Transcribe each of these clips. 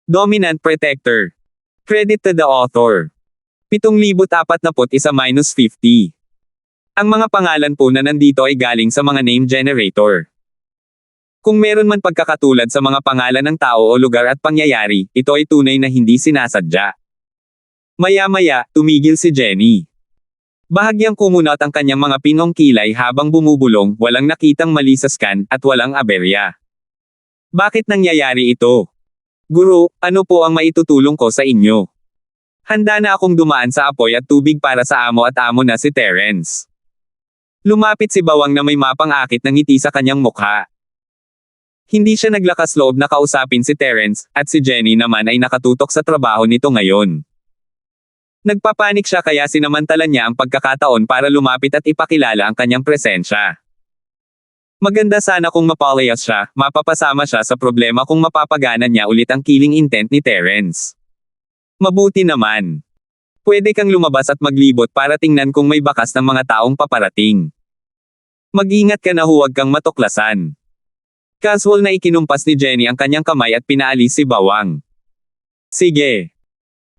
Dominant Protector. Credit to the author. 7,041-50. Ang mga pangalan po na nandito ay galing sa mga name generator. Kung meron man pagkakatulad sa mga pangalan ng tao o lugar at pangyayari, ito ay tunay na hindi sinasadya. Maya-maya, tumigil si Jenny. Bahagyang kumunat ang kanyang mga pinong kilay habang bumubulong, walang nakitang mali sa scan, at walang aberya. Bakit nangyayari ito? Guro, ano po ang maitutulong ko sa inyo? Handa na akong dumaan sa apoy at tubig para sa amo at amo na si Terence. Lumapit si Bawang na may mapang-akit ng ngiti sa kanyang mukha. Hindi siya naglakas loob na kausapin si Terence, at si Jenny naman ay nakatutok sa trabaho nito ngayon. Nagpapanik siya kaya sinamantala niya ang pagkakataon para lumapit at ipakilala ang kanyang presensya. Maganda sana kung mapalayas siya, mapapasama siya sa problema kung mapapagana niya ulit ang killing intent ni Terence. Mabuti naman. Pwede kang lumabas at maglibot para tingnan kung may bakas ng mga taong paparating. Mag-ingat ka na huwag kang matuklasan. Casual na ikinumpas ni Jenny ang kanyang kamay at pinaalis si Bawang. Sige.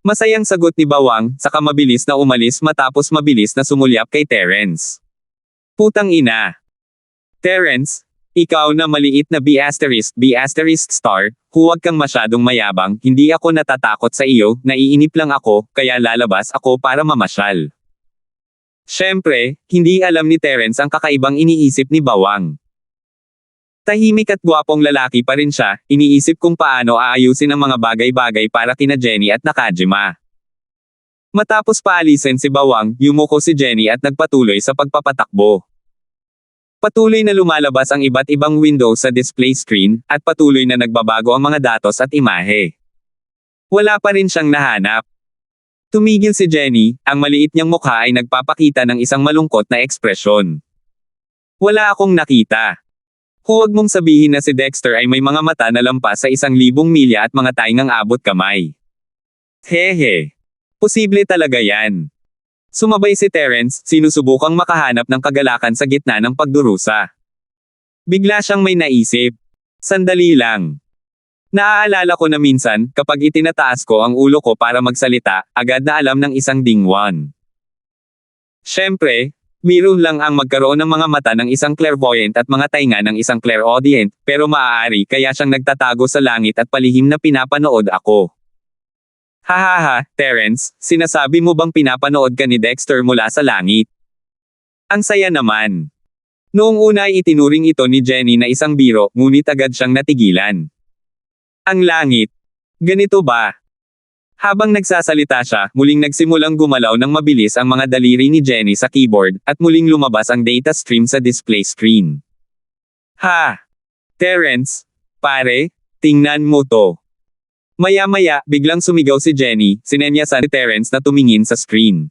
Masayang sagot ni Bawang, saka mabilis na umalis matapos mabilis na sumulyap kay Terence. Putang ina. Terence, ikaw na maliit na B** star, huwag kang masyadong mayabang, hindi ako natatakot sa iyo, naiinip lang ako, kaya lalabas ako para mamasyal. Siyempre, hindi alam ni Terence ang kakaibang iniisip ni Bawang. Tahimik at gwapong lalaki pa rin siya, iniisip kung paano aayusin ang mga bagay-bagay para kina Jenny at Nakajima. Matapos paalisin si Bawang, yumuko si Jenny at nagpatuloy sa pagpapatakbo. Patuloy na lumalabas ang iba't ibang window sa display screen, at patuloy na nagbabago ang mga datos at imahe. Wala pa rin siyang nahanap. Tumigil si Jenny, ang maliit niyang mukha ay nagpapakita ng isang malungkot na ekspresyon. Wala akong nakita. Huwag mong sabihin na si Dexter ay may mga mata na lampas sa 1,000 milya at mga taingang abot kamay. Hehe. Posible talaga yan. Sumabay si Terence, sinusubukang makahanap ng kagalakan sa gitna ng pagdurusa. Bigla siyang may naisip. Sandali lang. Naaalala ko na minsan, kapag itinataas ko ang ulo ko para magsalita, agad na alam ng isang dingwan. Siyempre, biro lang ang magkaroon ng mga mata ng isang clairvoyant at mga tainga ng isang clairaudient, pero maaari kaya siyang nagtatago sa langit at palihim na pinapanood ako. Hahaha, Terence, sinasabi mo bang pinapanood ka ni Dexter mula sa langit? Ang saya naman. Noong una ay itinuring ito ni Jenny na isang biro, ngunit agad siyang natigilan. Ang langit. Ganito ba? Habang nagsasalita siya, muling nagsimulang gumalaw ng mabilis ang mga daliri ni Jenny sa keyboard, at muling lumabas ang data stream sa display screen. Ha! Terence, pare, tingnan mo to. Maya-maya, biglang sumigaw si Jenny, sinenyasan ni Terence na tumingin sa screen.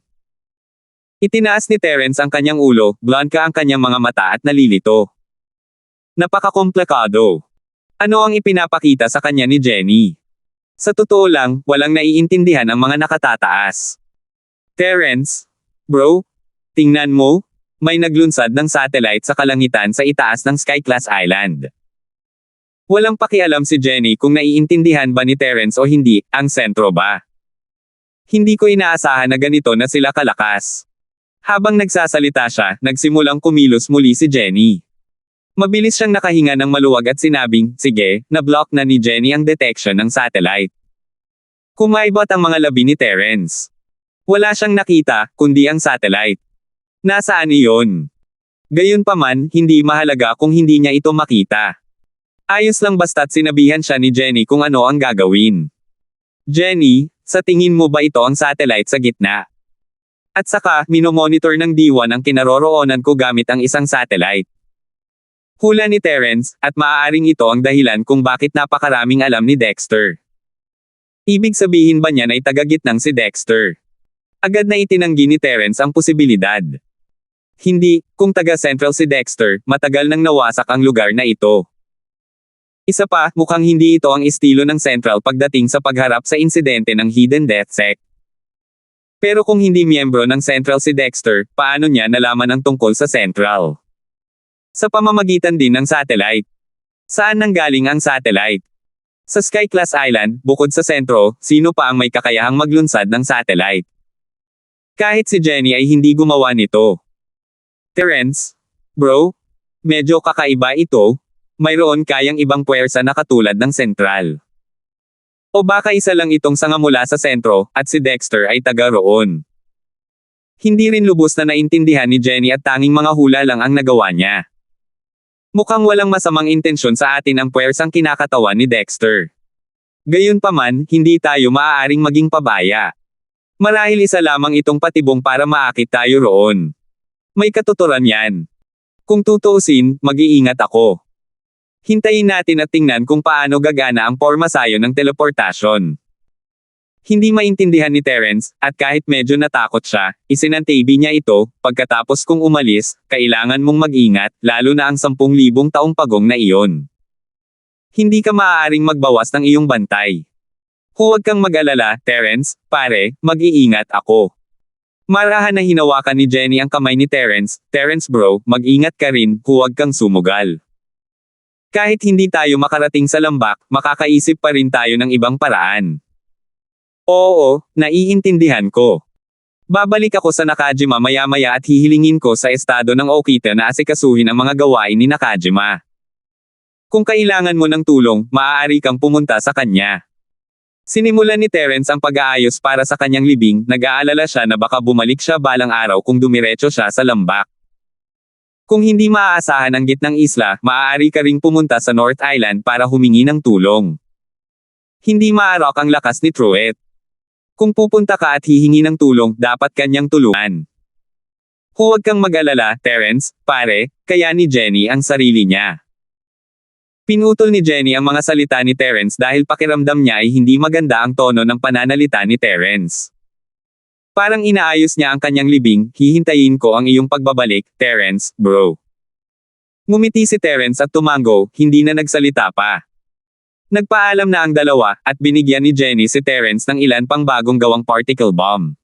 Itinaas ni Terence ang kanyang ulo, blanca ang kanyang mga mata at nalilito. Napakakomplikado. Ano ang ipinapakita sa kanya ni Jenny? Sa totoo lang, walang naiintindihan ang mga nakatataas. Terence, bro, tingnan mo, may naglunsad ng satellite sa kalangitan sa itaas ng Skyclass Island. Walang pakialam si Jenny kung naiintindihan ba ni Terence o hindi, ang sentro ba. Hindi ko inaasahan na ganito na sila kalakas. Habang nagsasalita siya, nagsimulang kumilos muli si Jenny. Mabilis siyang nakahinga ng maluwag at sinabing, sige, na-block na ni Jenny ang detection ng satellite. Kumaibot ang mga labi ni Terence. Wala siyang nakita, kundi ang satellite. Nasaan iyon? Gayunpaman, hindi mahalaga kung hindi niya ito makita. Ayos lang basta't sinabihan siya ni Jenny kung ano ang gagawin. Jenny, sa tingin mo ba ito ang satellite sa gitna? At saka, minomonitor ng D1 ang kinaroroonan ko gamit ang isang satellite. Hula ni Terence, at maaaring ito ang dahilan kung bakit napakaraming alam ni Dexter. Ibig sabihin ba niyan ay taga-gitnang si Dexter? Agad na itinanggi ni Terence ang posibilidad. Hindi, kung taga-central si Dexter, matagal nang nawasak ang lugar na ito. Isa pa, mukhang hindi ito ang estilo ng Central pagdating sa pagharap sa insidente ng Hidden Death Sect. Pero kung hindi miyembro ng Central si Dexter, paano niya nalaman ang tungkol sa Central? Sa pamamagitan din ng satellite. Saan nanggaling ang satellite? Sa Sky-class island, bukod sa sentro, sino pa ang may kakayahang maglunsad ng satellite? Kahit si Jenny ay hindi gumawa nito. Terence? Bro? Medyo kakaiba ito. Mayroon kayang ibang puwersa na katulad ng sentral. O baka isa lang itong sanga mula sa sentro, at si Dexter ay taga roon. Hindi rin lubos na naintindihan ni Jenny at tanging mga hula lang ang nagawa niya. Mukhang walang masamang intensyon sa atin ang puwersang kinakatawan ni Dexter. Gayunpaman, hindi tayo maaaring maging pabaya. Marahil isa lamang itong patibong para maakit tayo roon. May katuturan yan. Kung tutuusin, mag-iingat ako. Hintayin natin at tingnan kung paano gagana ang pormasayo ng teleportasyon. Hindi maintindihan ni Terence, at kahit medyo natakot siya, isinantabi niya ito, pagkatapos kong umalis, kailangan mong mag-ingat, lalo na ang 10,000 taong pagong na iyon. Hindi ka maaaring magbawas ng iyong bantay. Huwag kang mag-alala, Terence, pare, mag-iingat ako. Marahan na hinawakan ni Jenny ang kamay ni Terence, Terence bro, mag-ingat ka rin, huwag kang sumugal. Kahit hindi tayo makarating sa lambak, makakaisip pa rin tayo ng ibang paraan. Oo, naiintindihan ko. Babalik ako sa Nakajima maya-maya at hihilingin ko sa estado ng Okita na asikasuhin ang mga gawain ni Nakajima. Kung kailangan mo ng tulong, maaari kang pumunta sa kanya. Sinimulan ni Terence ang pag-aayos para sa kanyang libing, nag-aalala siya na baka bumalik siya balang araw kung dumiretso siya sa lambak. Kung hindi maaasahan ang gitnang isla, maaari ka ring pumunta sa North Island para humingi ng tulong. Hindi maarok ang lakas ni Truett. Kung pupunta ka at hihingi ng tulong, dapat kanyang tulungan. Huwag kang mag-alala, Terence, pare, kaya ni Jenny ang sarili niya. Pinutol ni Jenny ang mga salita ni Terence dahil pakiramdam niya ay hindi maganda ang tono ng pananalita ni Terence. Parang inaayos niya ang kanyang libing, hihintayin ko ang iyong pagbabalik, Terence, bro. Ngumiti si Terence at tumango, hindi na nagsalita pa. Nagpaalam na ang dalawa, at binigyan ni Jenny si Terence ng ilan pang bagong gawang particle bomb.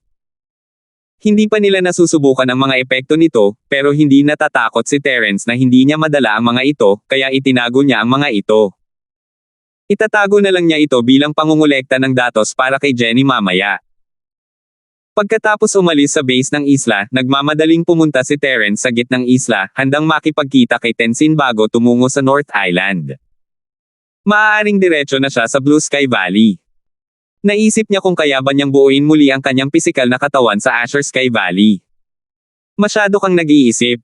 Hindi pa nila nasusubukan ang mga epekto nito, pero hindi natatakot si Terence na hindi niya madala ang mga ito, kaya itinago niya ang mga ito. Itatago na lang niya ito bilang pangungulekta ng datos para kay Jenny mamaya. Pagkatapos umalis sa base ng isla, nagmamadaling pumunta si Terence sa gitnang isla, handang makipagkita kay Tenzin bago tumungo sa North Island. Maaaring diretso na siya sa Blue Sky Valley. Naisip niya kung kaya ba niyang buuin muli ang kanyang pisikal na katawan sa Azure Sky Valley. Masyado kang nag-iisip.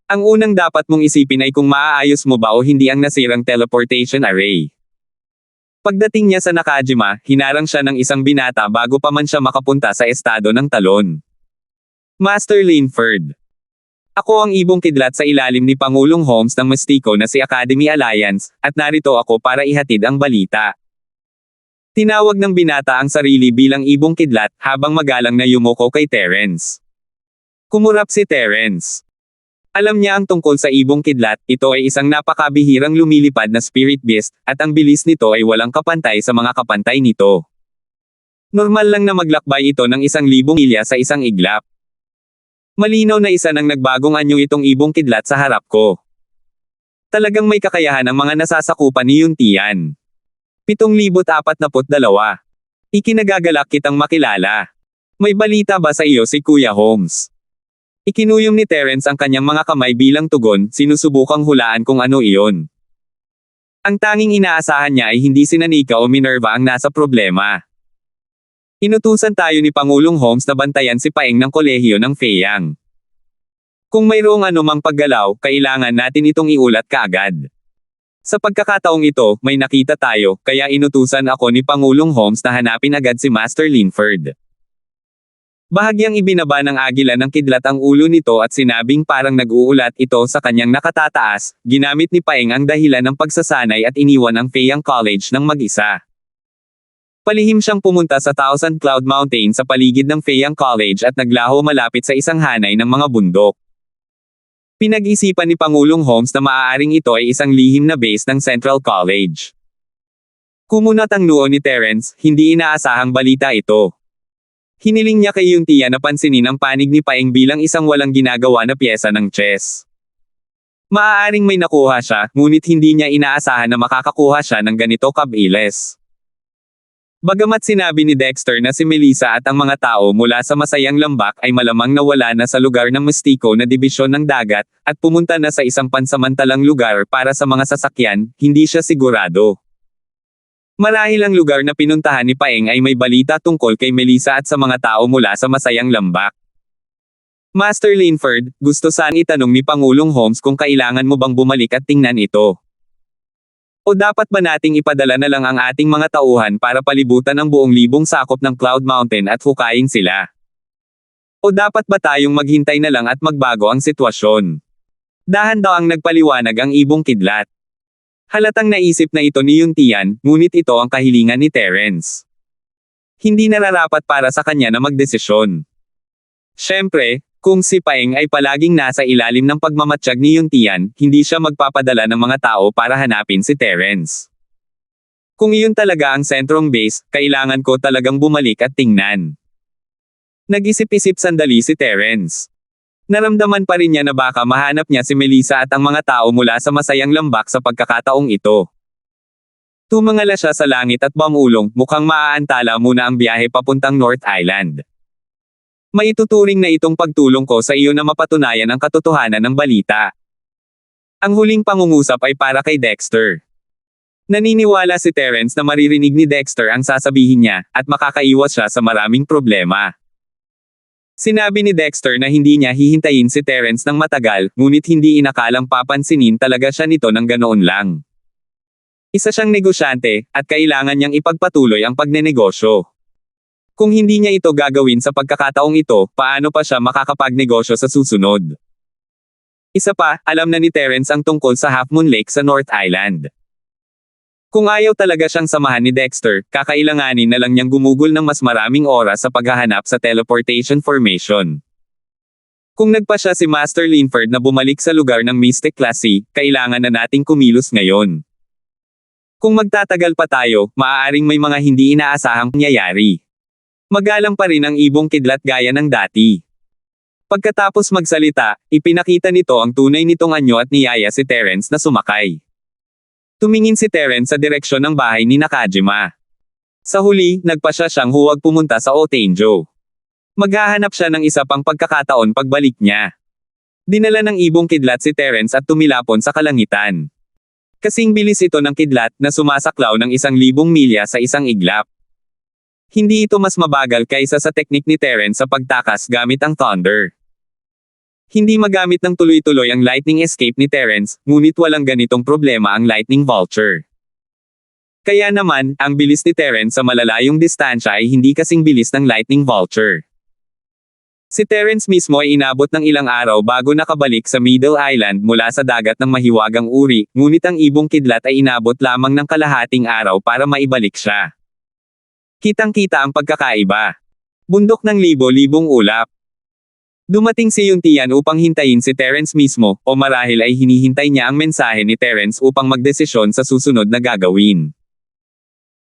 Ang unang dapat mong isipin ay kung maaayos mo ba o hindi ang nasirang teleportation array. Pagdating niya sa Nakajima, hinarang siya ng isang binata bago pa man siya makapunta sa estado ng talon. Master Linford. Ako ang ibong kidlat sa ilalim ni Pangulong Holmes ng Mistiko na si Academy Alliance, at narito ako para ihatid ang balita. Tinawag ng binata ang sarili bilang ibong kidlat, habang magalang na yumuko kay Terence. Kumurap si Terence. Alam niya ang tungkol sa ibong kidlat, ito ay isang napakabihirang lumilipad na spirit beast, at ang bilis nito ay walang kapantay sa mga kapantay nito. Normal lang na maglakbay ito ng 1,000 milya sa isang iglap. Malinaw na isa ng nagbagong anyo itong ibong kidlat sa harap ko. Talagang may kakayahan ang mga nasasakupan ni Yuntian. 7,042. Ikinagagalak kitang makilala. May balita ba sa iyo si Kuya Holmes? Ikinuyom ni Terence ang kanyang mga kamay bilang tugon, sinusubukang hulaan kung ano iyon. Ang tanging inaasahan niya ay hindi si Nanika o Minerva ang nasa problema. Inutusan tayo ni Pangulong Holmes na bantayan si Paeng ng kolehiyo ng Feyang. Kung mayroong anumang paggalaw, kailangan natin itong iulat kaagad. Sa pagkakataong ito, may nakita tayo, kaya inutusan ako ni Pangulong Holmes na hanapin agad si Master Linford. Bahagyang ibinaba ng agila ng kidlat ang ulo nito at sinabing parang nag-uulat ito sa kanyang nakatataas, ginamit ni Paeng ang dahilan ng pagsasanay at iniwan ang Feyang College ng mag-isa. Palihim siyang pumunta sa Thousand Cloud Mountain sa paligid ng Feyang College at naglaho malapit sa isang hanay ng mga bundok. Pinag-isipan ni Pangulong Holmes na maaaring ito ay isang lihim na base ng Central College. Kumunat ang noo ni Terence, hindi inaasahang balita ito. Hiniling niya kay Yuntia na pansinin ang panig ni Paeng bilang isang walang ginagawa na pyesa ng chess. Maaaring may nakuha siya, ngunit hindi niya inaasahan na makakakuha siya ng ganito kabilis. Bagamat sinabi ni Dexter na si Melissa at ang mga tao mula sa Masayang Lambak ay malamang nawala na sa lugar ng mistiko na dibisyon ng dagat, at pumunta na sa isang pansamantalang lugar para sa mga sasakyan, hindi siya sigurado. Marahil ang lugar na pinuntahan ni Paeng ay may balita tungkol kay Melissa at sa mga tao mula sa Masayang Lambak. Master Linford, gusto saan itanong ni Pangulong Holmes kung kailangan mo bang bumalik at tingnan ito. O dapat ba nating ipadala na lang ang ating mga tauhan para palibutan ang buong libong sakop ng Cloud Mountain at hukayin sila? O dapat ba tayong maghintay na lang at magbago ang sitwasyon? Dahan-daang nagpaliwanag ang Ibong Kidlat. Halatang naisip na ito ni Yuntian, ngunit ito ang kahilingan ni Terence. Hindi nararapat para sa kanya na magdesisyon. Siyempre, kung si Paeng ay palaging nasa ilalim ng pagmamatsyag ni Yuntian, hindi siya magpapadala ng mga tao para hanapin si Terence. Kung iyon talaga ang sentrong base, kailangan ko talagang bumalik at tingnan. Nag-isip-isip sandali si Terence. Naramdaman pa rin niya na baka mahanap niya si Melissa at ang mga tao mula sa Masayang Lambak sa pagkakataong ito. Tumangala siya sa langit at bumulong, mukhang maaantala muna ang biyahe papuntang North Island. Maituturing na itong pagtulong ko sa iyo na mapatunayan ang katotohanan ng balita. Ang huling pangungusap ay para kay Dexter. Naniniwala si Terence na maririnig ni Dexter ang sasabihin niya, at makakaiwas siya sa maraming problema. Sinabi ni Dexter na hindi niya hihintayin si Terence ng matagal, ngunit hindi inakalang papansinin talaga siya nito ng ganoon lang. Isa siyang negosyante, at kailangan niyang ipagpatuloy ang pagnenegosyo. Kung hindi niya ito gagawin sa pagkakataong ito, paano pa siya makakapagnegosyo sa susunod? Isa pa, alam na ni Terence ang tungkol sa Half Moon Lake sa North Island. Kung ayaw talaga siyang samahan ni Dexter, kakailanganin na lang niyang gumugol ng mas maraming oras sa paghahanap sa teleportation formation. Kung nagpa siya si Master Linford na bumalik sa lugar ng Mystic Class C, kailangan na nating kumilos ngayon. Kung magtatagal pa tayo, maaaring may mga hindi inaasahang pangyayari. Magalang pa rin ang Ibong Kidlat gaya ng dati. Pagkatapos magsalita, ipinakita nito ang tunay nitong anyo at niyaya si Terence na sumakay. Tumingin si Terence sa direksyon ng bahay ni Nakajima. Sa huli, nagpasya siyang huwag pumunta sa Otenjo. Maghahanap siya ng isa pang pagkakataon pagbalik niya. Dinala ng Ibong Kidlat si Terence at tumilapon sa kalangitan. Kasing bilis ito ng kidlat na sumasaklaw ng 1,000 milya sa isang iglap. Hindi ito mas mabagal kaysa sa teknik ni Terence sa pagtakas gamit ang Thunder. Hindi magamit ng tuloy-tuloy ang Lightning Escape ni Terence, ngunit walang ganitong problema ang Lightning Vulture. Kaya naman, ang bilis ni Terence sa malalayong distansya ay hindi kasing bilis ng Lightning Vulture. Si Terence mismo ay inabot ng ilang araw bago nakabalik sa Middle Island mula sa dagat ng mahiwagang uri, ngunit ang Ibong Kidlat ay inabot lamang ng kalahating araw para maibalik siya. Kitang-kita ang pagkakaiba. Bundok ng libo-libong ulap. Dumating si Yuntian upang hintayin si Terence mismo, o marahil ay hinihintay niya ang mensahe ni Terence upang magdesisyon sa susunod na gagawin.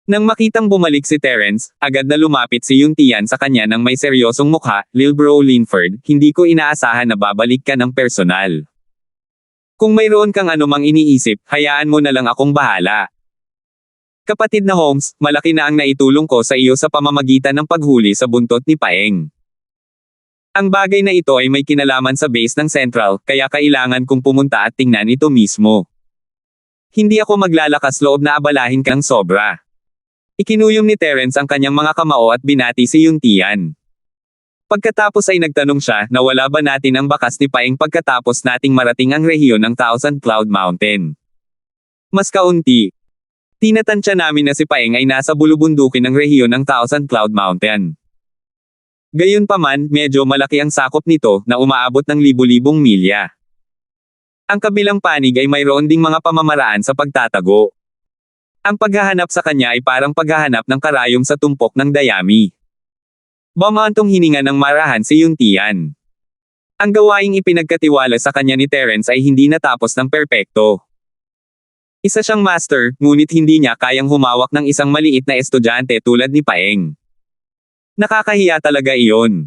Nang makitang bumalik si Terence, agad na lumapit si Yuntian sa kanya ng may seryosong mukha, "Lil Bro Linford, hindi ko inaasahan na babalik ka ng personal. Kung mayroon kang anumang iniisip, hayaan mo na lang akong bahala. Kapatid na Holmes, malaki na ang naitulong ko sa iyo sa pamamagitan ng paghuli sa buntot ni Paeng. Ang bagay na ito ay may kinalaman sa base ng Central, kaya kailangan kong pumunta at tingnan ito mismo. Hindi ako maglalakas loob na abalahin kang sobra." Ikinuyom ni Terence ang kanyang mga kamao at binati si Yuntian. Pagkatapos ay nagtanong siya, nawala ba natin ang bakas ni Paeng pagkatapos nating marating ang rehiyon ng Thousand Cloud Mountain? Mas kaunti. Tinatansya namin na si Paeng ay nasa bulubundukin ng rehiyon ng Thousand Cloud Mountain. Gayunpaman, medyo malaki ang sakop nito na umaabot ng libu-libong milya. Ang kabilang panig ay mayroon ding mga pamamaraan sa pagtatago. Ang paghahanap sa kanya ay parang paghahanap ng karayom sa tumpok ng dayami. Bumantong hininga ng marahan si Yuntian. Ang gawaing ipinagkatiwala sa kanya ni Terence ay hindi natapos ng perpekto. Isa siyang master, ngunit hindi niya kayang humawak ng isang maliit na estudyante tulad ni Paeng. Nakakahiya talaga iyon.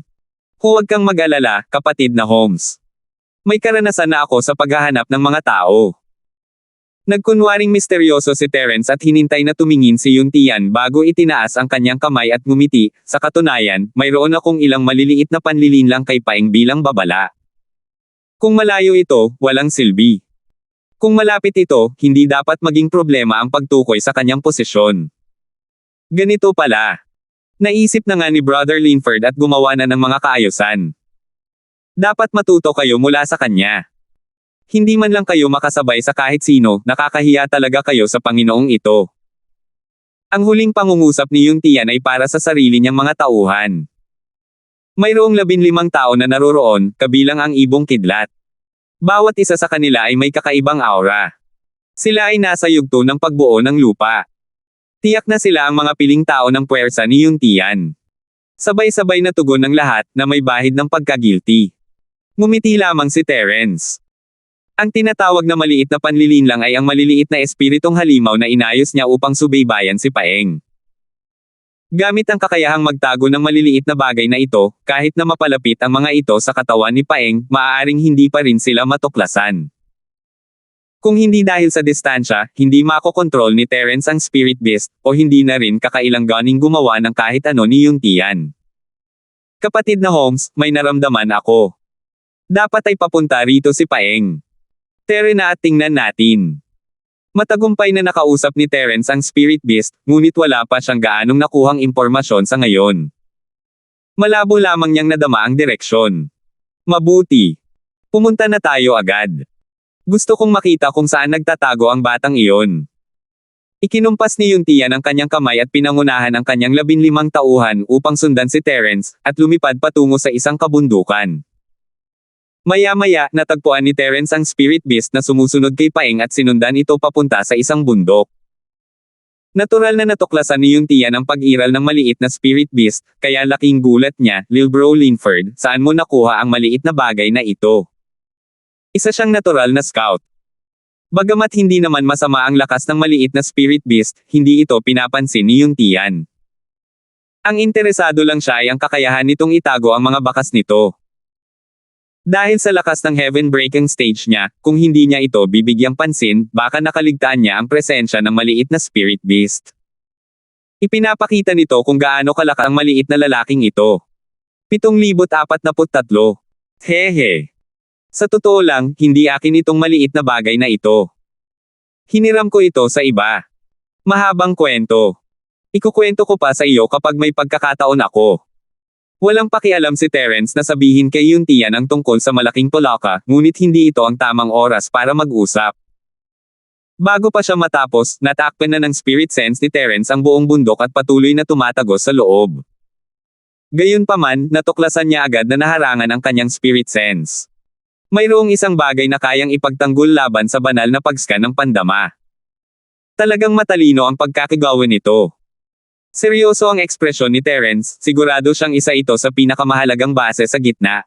Huwag kang mag-alala, kapatid na Holmes. May karanasan na ako sa paghahanap ng mga tao. Nagkunwaring misteryoso si Terence at hinintay na tumingin si Yuntian bago itinaas ang kanyang kamay at ngumiti. Sa katunayan, mayroon akong ilang maliliit na panlilinlang kay Paeng bilang babala. Kung malayo ito, walang silbi. Kung malapit ito, hindi dapat maging problema ang pagtukoy sa kanyang posisyon. Ganito pala. Naisip na nga ni Brother Linford at gumawa na ng mga kaayusan. Dapat matuto kayo mula sa kanya. Hindi man lang kayo makasabay sa kahit sino, nakakahiya talaga kayo sa Panginoong ito. Ang huling pangungusap ni Yuntian ay para sa sarili niyang mga tauhan. Mayroong 15 tao na naroroon, kabilang ang ibong kidlat. Bawat isa sa kanila ay may kakaibang aura. Sila ay nasa yugto ng pagbuo ng lupa. Tiyak na sila ang mga piling tao ng puwersa ni Yuntian. Sabay-sabay na tugon ng lahat na may bahid ng pagkagilty. Ngumiti lamang si Terence. Ang tinatawag na maliit na panlilinlang ay ang maliliit na espiritong halimaw na inayos niya upang subaybayan si Paeng. Gamit ang kakayahang magtago ng maliliit na bagay na ito, kahit na mapalapit ang mga ito sa katawan ni Paeng, maaaring hindi pa rin sila matuklasan. Kung hindi dahil sa distansya, hindi makokontrol ni Terence ang spirit beast, o hindi na rin kakailang ganing gumawa ng kahit ano ni Yuntian. Kapatid na Holmes, may naramdaman ako. Dapat ay papunta rito si Paeng. Tara na at tingnan natin. Matagumpay na nakausap ni Terence ang spirit beast, ngunit wala pa siyang gaanong nakuhang impormasyon sa ngayon. Malabo lamang niyang nadama ang direksyon. Mabuti. Pumunta na tayo agad. Gusto kong makita kung saan nagtatago ang batang iyon. Ikinumpas ni Yuntian ang kanyang kamay at pinangunahan ang kanyang 15 tauhan upang sundan si Terence, at lumipad patungo sa isang kabundukan. Maya-maya, natagpuan ni Terence ang spirit beast na sumusunod kay Paeng at sinundan ito papunta sa isang bundok. Natural na natuklasan ni Yuntian ang pag-iral ng maliit na spirit beast, kaya laking gulat niya, Lil Bro Linford, saan mo nakuha ang maliit na bagay na ito? Isa siyang natural na scout. Bagamat hindi naman masama ang lakas ng maliit na spirit beast, hindi ito pinapansin ni Yuntian. Ang interesado lang siya ay ang kakayahan nitong itago ang mga bakas nito. Dahil sa lakas ng heaven-breaking stage niya, kung hindi niya ito bibigyang pansin, baka nakaligtaan niya ang presensya ng maliit na spirit beast. Ipinapakita nito kung gaano kalakas ang maliit na lalaking ito. 7,043. Hehe. Sa totoo lang, hindi akin itong maliit na bagay na ito. Hiniram ko ito sa iba. Mahabang kwento. Ikukwento ko pa sa iyo kapag may pagkakataon ako. Walang pakialam si Terence na sabihin kay Yuntian ang tungkol sa malaking polaka, ngunit hindi ito ang tamang oras para mag-usap. Bago pa siya matapos, natakpan na ng spirit sense ni Terence ang buong bundok at patuloy na tumatagos sa loob. Gayunpaman, natuklasan niya agad na naharangan ang kanyang spirit sense. Mayroong isang bagay na kayang ipagtanggol laban sa banal na pag-scan ng pandama. Talagang matalino ang pagkakagawa nito. Seryoso ang ekspresyon ni Terence, sigurado siyang isa ito sa pinakamahalagang base sa gitna.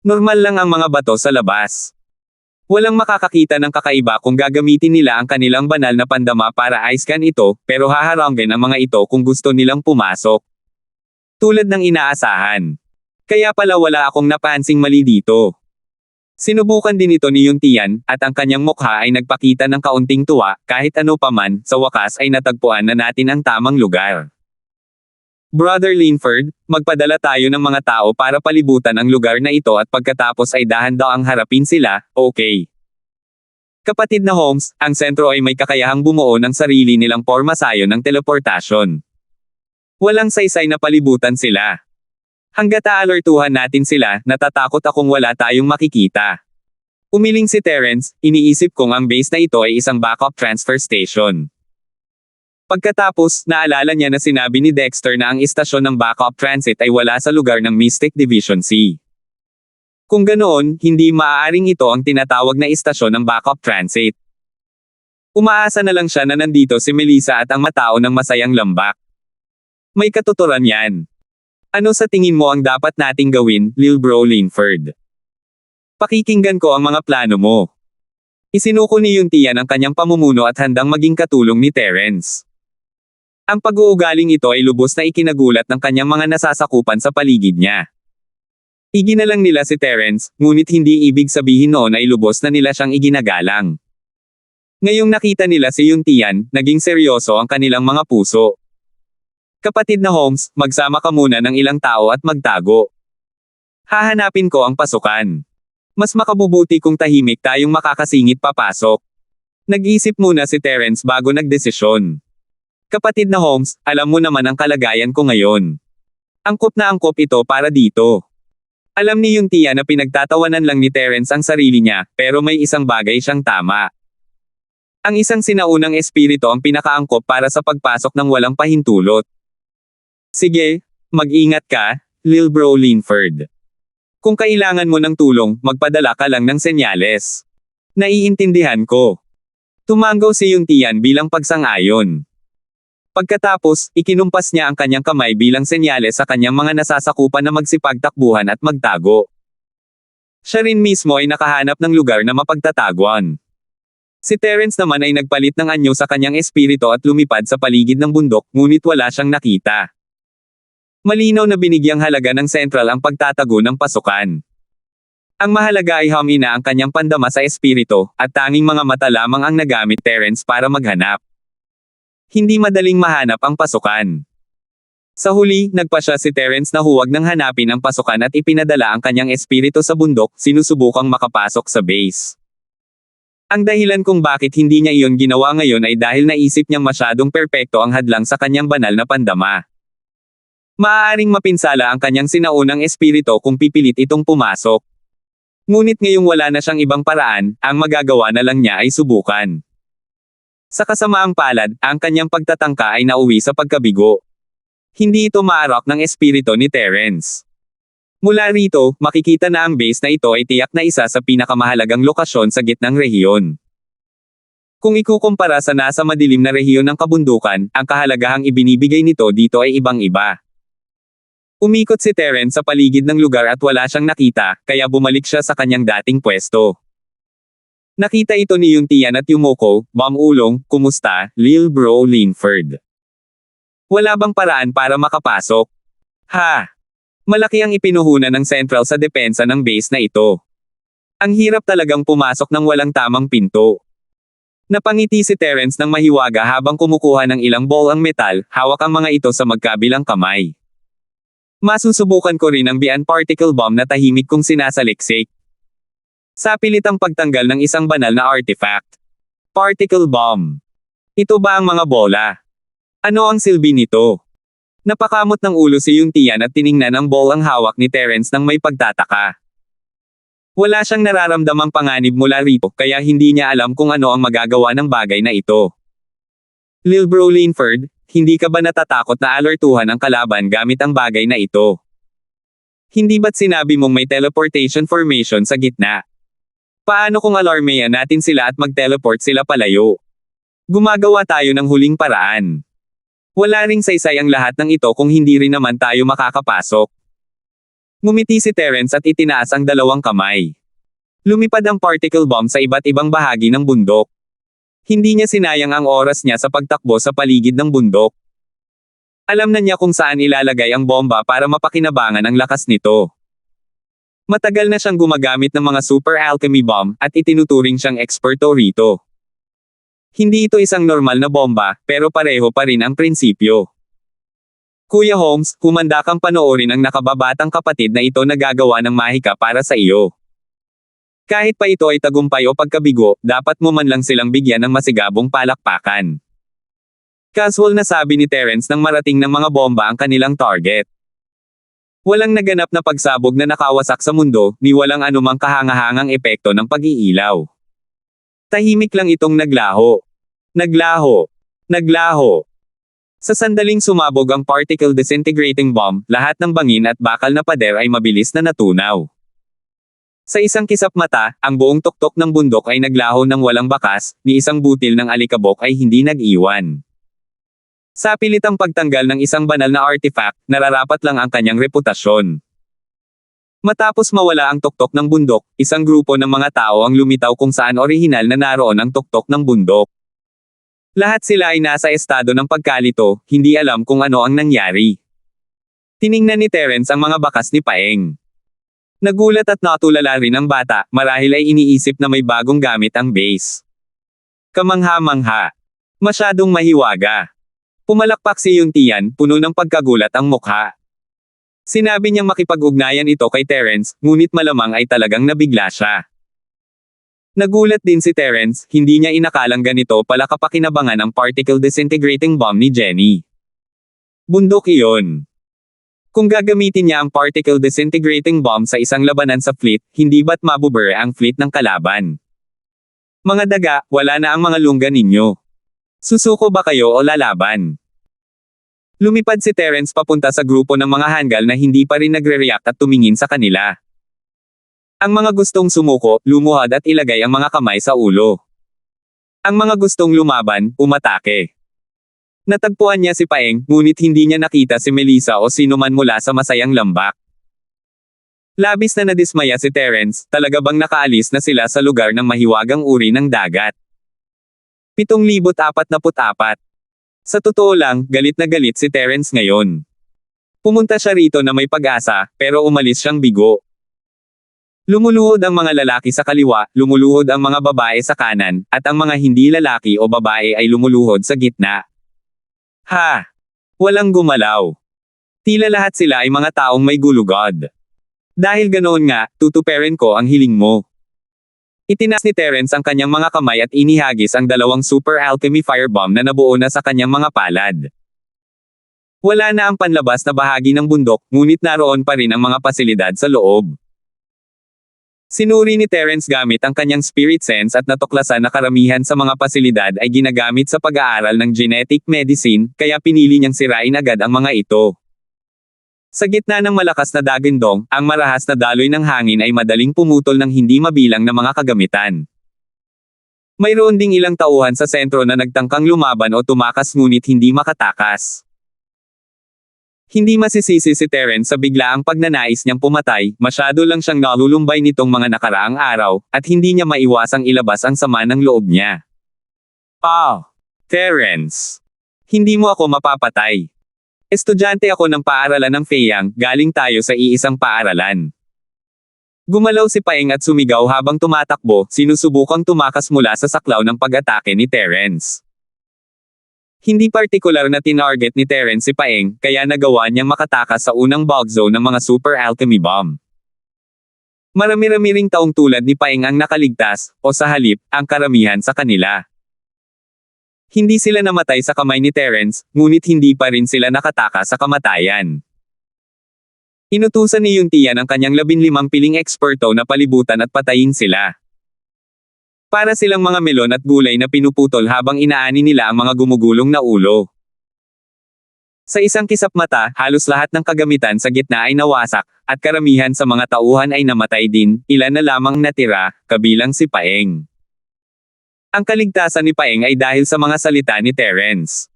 Normal lang ang mga bato sa labas. Walang makakakita ng kakaiba kung gagamitin nila ang kanilang banal na pandama para i-scan ito, pero haharangin ang mga ito kung gusto nilang pumasok. Tulad ng inaasahan. Kaya pala wala akong napansing mali dito. Sinubukan din ito ni Yuntian, at ang kanyang mukha ay nagpakita ng kaunting tuwa, kahit ano paman, sa wakas ay natagpuan na natin ang tamang lugar. Brother Linford, magpadala tayo ng mga tao para palibutan ang lugar na ito at pagkatapos ay dahan-daang harapin sila, okay? Kapatid na Holmes, ang sentro ay may kakayahang bumuo ng sarili nilang pormasayo ng teleportasyon. Walang saysay na palibutan sila. Hanggat aalertuhan natin sila, natatakot akong wala tayong makikita. Umiling si Terence, iniisip kong ang base na ito ay isang backup transfer station. Pagkatapos, naalala niya na sinabi ni Dexter na ang istasyon ng backup transit ay wala sa lugar ng Mystic Division C. Kung ganoon, hindi maaaring ito ang tinatawag na istasyon ng backup transit. Umaasa na lang siya na nandito si Melissa at ang matao ng masayang lambak. May katuturan yan. Ano sa tingin mo ang dapat nating gawin, Lil Bro Linford? Pakikinggan ko ang mga plano mo. Isinuko ni Yuntian ang kanyang pamumuno at handang maging katulong ni Terence. Ang pag-uugaling ito ay lubos na ikinagulat ng kanyang mga nasasakupan sa paligid niya. Iginalang nila si Terence, ngunit hindi ibig sabihin noon ay lubos na nila siyang iginagalang. Ngayong nakita nila si Yuntian, naging seryoso ang kanilang mga puso. Kapatid na Holmes, magsama ka muna ng ilang tao at magtago. Hahanapin ko ang pasukan. Mas makabubuti kung tahimik tayong makakasingit papasok. Nag-isip muna si Terence bago nagdesisyon. Kapatid na Holmes, alam mo naman ang kalagayan ko ngayon. Angkop na angkop ito para dito. Alam ni Yuntian na pinagtatawanan lang ni Terence ang sarili niya, pero may isang bagay siyang tama. Ang isang sinaunang espiritu ang pinakaangkop para sa pagpasok ng walang pahintulot. Sige, mag-ingat ka, Lil Bro Linford. Kung kailangan mo ng tulong, magpadala ka lang ng senyales. Naiintindihan ko. Tumanggaw si Yuntian bilang pagsang-ayon. Pagkatapos, ikinumpas niya ang kanyang kamay bilang senyales sa kanyang mga nasasakupan na magsipagtakbuhan at magtago. Siya rin mismo ay nakahanap ng lugar na mapagtataguan. Si Terence naman ay nagpalit ng anyo sa kanyang espiritu at lumipad sa paligid ng bundok, ngunit wala siyang nakita. Malinaw na binigyang halaga ng Central ang pagtatago ng pasukan. Ang mahalaga ay humina ang kanyang pandama sa espiritu, at tanging mga mata lamang ang nagamit Terence para maghanap. Hindi madaling mahanap ang pasukan. Sa huli, nagpasya si Terence na huwag nang hanapin ang pasukan at ipinadala ang kanyang espiritu sa bundok, sinusubukang makapasok sa base. Ang dahilan kung bakit hindi niya iyon ginawa ngayon ay dahil naisip niyang masyadong perpekto ang hadlang sa kanyang banal na pandama. Maaaring mapinsala ang kanyang sinaunang espiritu kung pipilit itong pumasok. Ngunit ngayong wala na siyang ibang paraan, ang magagawa na lang niya ay subukan. Sa kasamaang palad, ang kanyang pagtatangka ay nauwi sa pagkabigo. Hindi ito maarak ng espiritu ni Terence. Mula rito, makikita na ang base na ito ay tiyak na isa sa pinakamahalagang lokasyon sa gitnang rehiyon. Kung ikukumpara sa nasa madilim na rehiyon ng kabundukan, ang kahalagahang ibinibigay nito dito ay ibang-iba. Umikot si Terence sa paligid ng lugar at wala siyang nakita, kaya bumalik siya sa kanyang dating pwesto. Nakita ito ni Yuntian at Yumoko, Ulong, kumusta, Lil Bro Linford? Wala bang paraan para makapasok? Ha! Malaki ang ipinuhunan ng Central sa depensa ng base na ito. Ang hirap talagang pumasok ng walang tamang pinto. Napangiti si Terence ng mahiwaga habang kumukuha ng ilang ball ang metal, hawak ang mga ito sa magkabilang kamay. Masusubukan ko rin ang Bian particle bomb na tahimik kong sinasaliksik. Sa pilitang pagtanggal ng isang banal na artifact. Particle bomb. Ito ba ang mga bola? Ano ang silbi nito? Napakamot ng ulo si Yuntian at tiningnan ang ball ang hawak ni Terence nang may pagtataka. Wala siyang nararamdamang panganib mula rito, kaya hindi niya alam kung ano ang magagawa ng bagay na ito. Lil Bro Linford, hindi ka ba natatakot na alertuhan ang kalaban gamit ang bagay na ito? Hindi ba't sinabi mong may teleportation formation sa gitna? Paano kung alarmeyan natin sila at mag-teleport sila palayo? Gumagawa tayo ng huling paraan. Wala ring saysay ang lahat ng ito kung hindi rin naman tayo makakapasok. Ngumiti si Terence at itinaas ang dalawang kamay. Lumipad ang particle bomb sa iba't ibang bahagi ng bundok. Hindi niya sinayang ang oras niya sa pagtakbo sa paligid ng bundok. Alam na niya kung saan ilalagay ang bomba para mapakinabangan ang lakas nito. Matagal na siyang gumagamit ng mga super alchemy bomb at itinuturing siyang eksperto rito. Hindi ito isang normal na bomba, pero pareho pa rin ang prinsipyo. Kuya Holmes, humanda kang panoorin ang nakababatang kapatid na ito na gagawa ng mahika para sa iyo. Kahit pa ito ay tagumpay o pagkabigo, dapat mo man lang silang bigyan ng masigabong palakpakan. Casual na sabi ni Terence nang marating ng mga bomba ang kanilang target. Walang naganap na pagsabog na nakawasak sa mundo, ni walang anumang kahangahangang epekto ng pag-iilaw. Tahimik lang itong naglaho. Naglaho. Naglaho. Sa sandaling sumabog ang particle disintegrating bomb, lahat ng bangin at bakal na pader ay mabilis na natunaw. Sa isang kisap mata, ang buong tuktok ng bundok ay naglaho ng walang bakas, ni isang butil ng alikabok ay hindi nag-iwan. Sa pilitang pagtanggal ng isang banal na artifact, nararapat lang ang kanyang reputasyon. Matapos mawala ang tuktok ng bundok, isang grupo ng mga tao ang lumitaw kung saan orihinal na naroon ang tuktok ng bundok. Lahat sila ay nasa estado ng pagkalito, hindi alam kung ano ang nangyari. Tiningnan ni Terence ang mga bakas ni Paeng. Nagulat at natulala rin ang bata, marahil ay iniisip na may bagong gamit ang base. Kamangha-mangha. Masyadong mahiwaga. Pumalakpak si Yuntian, puno ng pagkagulat ang mukha. Sinabi niyang makipag-ugnayan ito kay Terence, ngunit malamang ay talagang nabigla siya. Nagulat din si Terence, hindi niya inakalang ganito pala kapakinabangan ang particle disintegrating bomb ni Jenny. Bundok iyon. Kung gagamitin niya ang particle disintegrating bomb sa isang labanan sa fleet, hindi ba't mabubure ang fleet ng kalaban? Mga daga, wala na ang mga lungga ninyo. Susuko ba kayo o lalaban? Lumipad si Terence papunta sa grupo ng mga hanggal na hindi pa rin nagre-react at tumingin sa kanila. Ang mga gustong sumuko, lumuhad at ilagay ang mga kamay sa ulo. Ang mga gustong lumaban, umatake. Natagpuan niya si Paeng, ngunit hindi niya nakita si Melissa o sino man mula sa masayang lambak. Labis na nadismaya si Terence, talaga bang nakaalis na sila sa lugar ng mahiwagang uri ng dagat? 7,044. Sa totoo lang, galit na galit si Terence ngayon. Pumunta siya rito na may pag-asa, pero umalis siyang bigo. Lumuluhod ang mga lalaki sa kaliwa, lumuluhod ang mga babae sa kanan, at ang mga hindi lalaki o babae ay lumuluhod sa gitna. Ha! Walang gumalaw. Tila lahat sila ay mga taong may gulugod. Dahil ganoon nga, tutuperin ko ang hiling mo. Itinas ni Terence ang kanyang mga kamay at inihagis ang dalawang super alchemy firebomb na nabuo na sa kanyang mga palad. Wala na ang panlabas na bahagi ng bundok, ngunit naroon pa rin ang mga pasilidad sa loob. Sinuri ni Terence gamit ang kanyang spirit sense at natuklasan na karamihan sa mga pasilidad ay ginagamit sa pag-aaral ng genetic medicine, kaya pinili niyang sirain agad ang mga ito. Sa gitna ng malakas na dagindong, ang marahas na daloy ng hangin ay madaling pumutol ng hindi mabilang na mga kagamitan. Mayroon ding ilang tauhan sa sentro na nagtangkang lumaban o tumakas ngunit hindi makatakas. Hindi masisisi si Terence sa biglaang pagnanais niyang pumatay, masyado lang siyang nalulumbay nitong mga nakaraang araw, at hindi niya maiwasang ilabas ang sama ng loob niya. Terence! Hindi mo ako mapapatay. Estudyante ako ng paaralan ng Feiyang, galing tayo sa iisang paaralan. Gumalaw si Paeng at sumigaw habang tumatakbo, sinusubukang tumakas mula sa saklaw ng pag-atake ni Terence. Hindi partikular na tinarget ni Terence si Paeng, kaya nagawa niyang makatakas sa unang bulk zone ng mga super alchemy bomb. Marami-rami ring taong tulad ni Paeng ang nakaligtas, o sa halip, ang karamihan sa kanila. Hindi sila namatay sa kamay ni Terence, ngunit hindi pa rin sila nakatakas sa kamatayan. Inutusan ni Yuntian ang kanyang 15 piling eksperto na palibutan at patayin sila. Para silang mga melon at gulay na pinuputol habang inaani nila ang mga gumugulong na ulo. Sa isang kisap mata, halos lahat ng kagamitan sa gitna ay nawasak, at karamihan sa mga tauhan ay namatay din, ilan na lamang natira, kabilang si Paeng. Ang kaligtasan ni Paeng ay dahil sa mga salita ni Terence.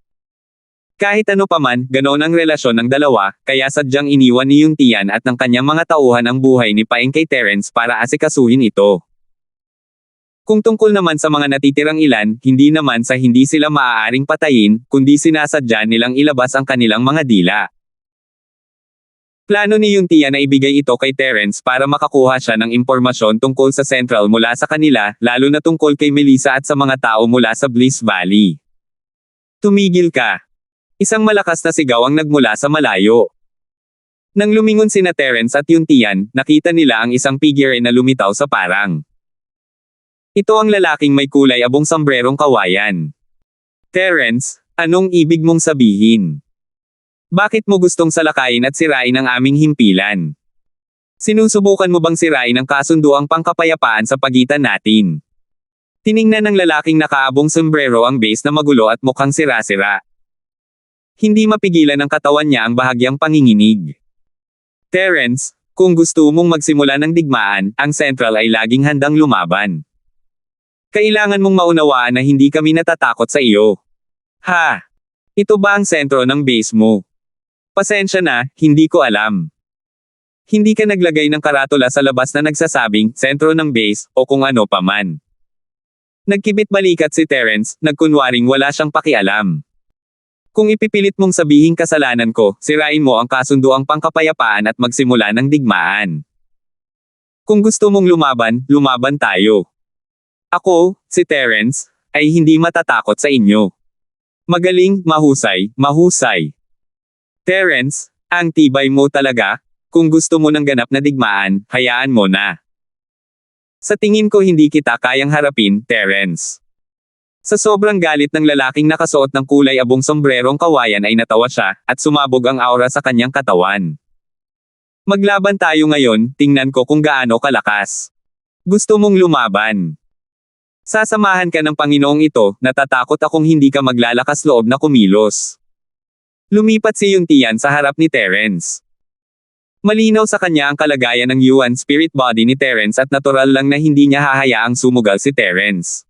Kahit ano paman, ganoon ang relasyon ng dalawa, kaya sadyang iniwan ni Yuntian at ng kanyang mga tauhan ang buhay ni Paeng kay Terence para asikasuhin ito. Kung tungkol naman sa mga natitirang ilan, hindi naman sa hindi sila maaaring patayin, kundi sinasadya nilang ilabas ang kanilang mga dila. Plano ni Yuntian na ibigay ito kay Terence para makakuha siya ng impormasyon tungkol sa Central mula sa kanila, lalo na tungkol kay Melissa at sa mga tao mula sa Bliss Valley. Tumigil ka! Isang malakas na sigaw ang nagmula sa malayo. Nang lumingon sina Terence at Yuntian, nakita nila ang isang figure na lumitaw sa parang. Ito ang lalaking may kulay abong sombrerong kawayan. Terence, anong ibig mong sabihin? Bakit mo gustong salakayin at sirain ang aming himpilan? Sinusubukan mo bang sirain ang kasunduang pangkapayapaan sa pagitan natin? Tiningnan ng lalaking nakaabong sombrero ang base na magulo at mukhang sira-sira. Hindi mapigilan ng katawan niya ang bahagyang panginginig. Terence, kung gusto mong magsimula ng digmaan, ang Central ay laging handang lumaban. Kailangan mong maunawaan na hindi kami natatakot sa iyo. Ha? Ito ba ang sentro ng base mo? Pasensya na, hindi ko alam. Hindi ka naglagay ng karatula sa labas na nagsasabing, sentro ng base, o kung ano pa man. Nagkibit balikat si Terence, nagkunwaring wala siyang pakialam. Kung ipipilit mong sabihin kasalanan ko, sirain mo ang kasunduang pangkapayapaan at magsimula ng digmaan. Kung gusto mong lumaban, lumaban tayo. Ako, si Terence, ay hindi matatakot sa inyo. Magaling, mahusay, mahusay. Terence, ang tibay mo talaga. Kung gusto mo ng ganap na digmaan, hayaan mo na. Sa tingin ko hindi kita kayang harapin, Terence. Sa sobrang galit ng lalaking nakasuot ng kulay abong sombrerong kawayan ay natawa siya, at sumabog ang aura sa kanyang katawan. Maglaban tayo ngayon, tingnan ko kung gaano kalakas. Gusto mong lumaban. Sasamahan ka ng Panginoong ito, natatakot akong hindi ka maglalakas loob na kumilos. Lumipat si Yuntian sa harap ni Terence. Malinaw sa kanya ang kalagayan ng Yuan spirit body ni Terence at natural lang na hindi niya hahayaang sumugal si Terence.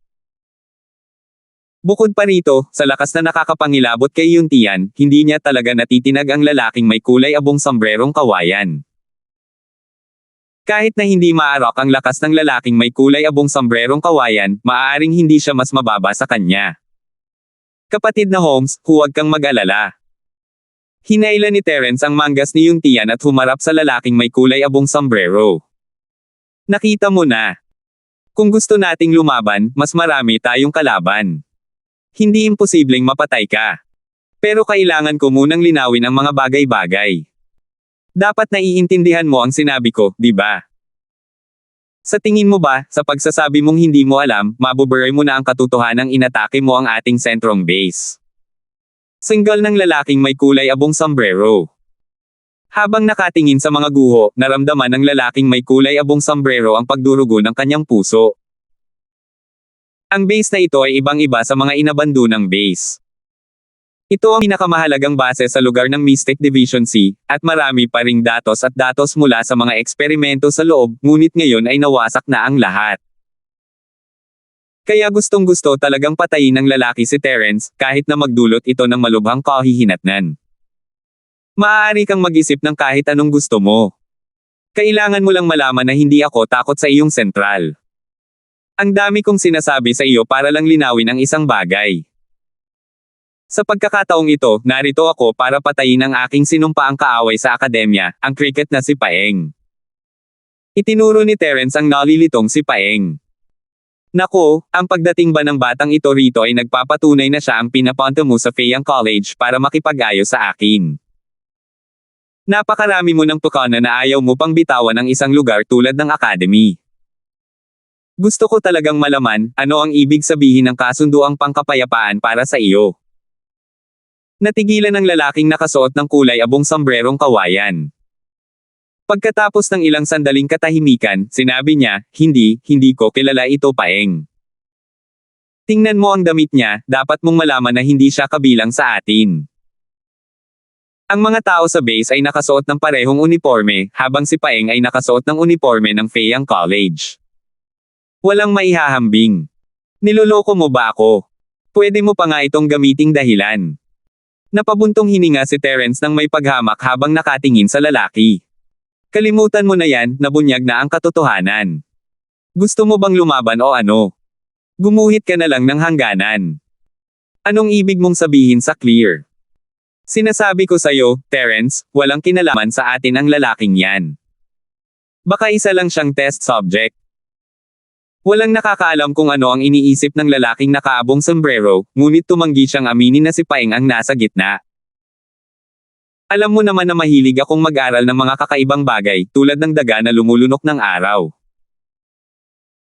Bukod pa rito, sa lakas na nakakapangilabot kay Yuntian, hindi niya talaga natitinag ang lalaking may kulay abong sombrerong kawayan. Kahit na hindi maarok ang lakas ng lalaking may kulay abong sombrerong kawayan, maaaring hindi siya mas mababa sa kanya. Kapatid na Holmes, huwag kang mag-alala. Hinailan ni Terence ang manggas ni Yuntian at humarap sa lalaking may kulay abong sombrero. Nakita mo na. Kung gusto nating lumaban, mas marami tayong kalaban. Hindi imposibleng mapatay ka. Pero kailangan ko munang linawin ang mga bagay-bagay. Dapat naiintindihan mo ang sinabi ko, di ba? Sa tingin mo ba, sa pagsasabi mong hindi mo alam, mabuburay mo na ang katotohanang inatake mo ang ating sentrong base? Single ng lalaking may kulay abong sombrero. Habang nakatingin sa mga guho, naramdaman ng lalaking may kulay abong sombrero ang pagdurugo ng kanyang puso. Ang base na ito ay ibang-iba sa mga inabandonang base. Ito ang pinakamahalagang base sa lugar ng Mystic Division C, at marami pa ring datos at datos mula sa mga eksperimento sa loob, ngunit ngayon ay nawasak na ang lahat. Kaya gustong-gusto talagang patayin ng lalaki si Terence, kahit na magdulot ito ng malubhang kahihinatnan. Maaari kang mag-isip ng kahit anong gusto mo. Kailangan mo lang malaman na hindi ako takot sa iyong sentral. Ang dami kong sinasabi sa iyo para lang linawin ang isang bagay. Sa pagkakataong ito, narito ako para patayin ang aking sinumpaang kaaway sa akademya, ang cricket na si Paeng. Itinuro ni Terence ang nalilitong si Paeng. Nako, ang pagdating ba ng batang ito rito ay nagpapatunay na siya ang pinapunta mo sa Fayang College para makipag-ayos sa akin. Napakarami mo ng tukana na ayaw mo pang bitawan ang isang lugar tulad ng academy. Gusto ko talagang malaman, ano ang ibig sabihin ng kasunduang pangkapayapaan para sa iyo. Natigilan ng lalaking nakasuot ng kulay abong sombrerong kawayan. Pagkatapos ng ilang sandaling katahimikan, sinabi niya, hindi ko kilala ito Paeng. Tingnan mo ang damit niya, dapat mong malaman na hindi siya kabilang sa atin. Ang mga tao sa base ay nakasuot ng parehong uniforme, habang si Paeng ay nakasuot ng uniforme ng Fayang College. Walang maihahambing. Niloloko mo ba ako? Pwede mo pa nga itong gamiting dahilan. Napabuntong hininga si Terence nang may paghamak habang nakatingin sa lalaki. Kalimutan mo na yan, nabunyag na ang katotohanan. Gusto mo bang lumaban o ano? Gumuhit ka na lang ng hangganan. Anong ibig mong sabihin sa clear? Sinasabi ko sa'yo, Terence, walang kinalaman sa atin ang lalaking yan. Baka isa lang siyang test subject. Walang nakakaalam kung ano ang iniisip ng lalaking nakaabong sombrero, ngunit tumanggi siyang aminin na si Paeng ang nasa gitna. Alam mo naman na mahilig akong mag-aral ng mga kakaibang bagay, tulad ng daga na lumulunok ng araw.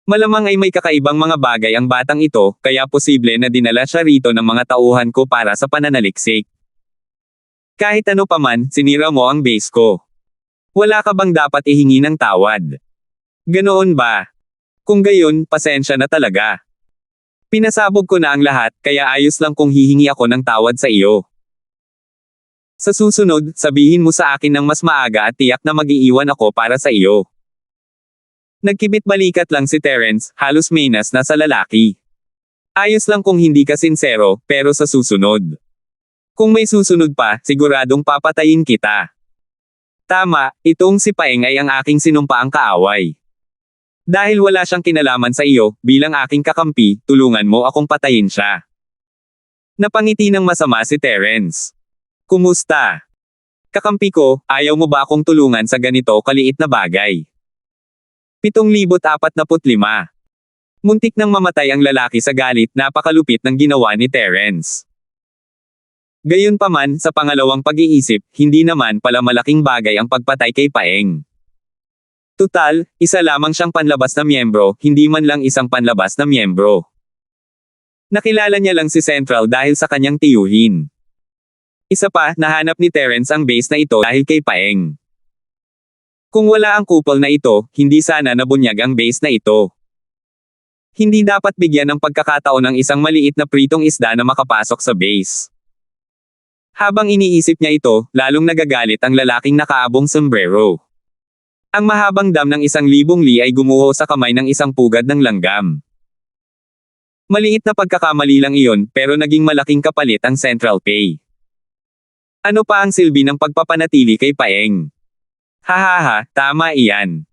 Malamang ay may kakaibang mga bagay ang batang ito, kaya posible na dinala siya rito ng mga tauhan ko para sa pananaliksik. Kahit ano paman, sinira mo ang base ko. Wala ka bang dapat ihingi ng tawad? Ganoon ba? Kung gayon, pasensya na talaga. Pinasabog ko na ang lahat, kaya ayos lang kung hihingi ako ng tawad sa iyo. Sa susunod, sabihin mo sa akin ng mas maaga at tiyak na mag-iiwan ako para sa iyo. Nagkibit balikat lang si Terence, halos mainas na sa lalaki. Ayos lang kung hindi ka sinsero, pero sa susunod. Kung may susunod pa, siguradong papatayin kita. Tama, itong si Paeng ay ang aking sinumpaang kaaway. Dahil wala siyang kinalaman sa iyo, bilang aking kakampi, tulungan mo akong patayin siya. Napangiti ng masama si Terence. Kumusta? Kakampi ko, ayaw mo ba akong tulungan sa ganito kaliit na bagay? 7,045. Muntik nang mamatay ang lalaki sa galit, napakalupit ng ginawa ni Terence. Gayunpaman, sa pangalawang pag-iisip, hindi naman pala malaking bagay ang pagpatay kay Paeng. Tutal, isa lamang siyang panlabas na miyembro, hindi man lang isang panlabas na miyembro. Nakilala niya lang si Central dahil sa kanyang tiyuhin. Isa pa, nahanap ni Terence ang base na ito dahil kay Paeng. Kung wala ang couple na ito, hindi sana nabunyag ang base na ito. Hindi dapat bigyan ng pagkakataon ng isang maliit na pritong isda na makapasok sa base. Habang iniisip niya ito, lalong nagagalit ang lalaking nakaabong sombrero. Ang mahabang dam ng 1,000 li ay gumuho sa kamay ng isang pugad ng langgam. Maliit na pagkakamali lang iyon, pero naging malaking kapalit ang Central Pay. Ano pa ang silbi ng pagpapanatili kay Paeng? Hahaha, tama iyan.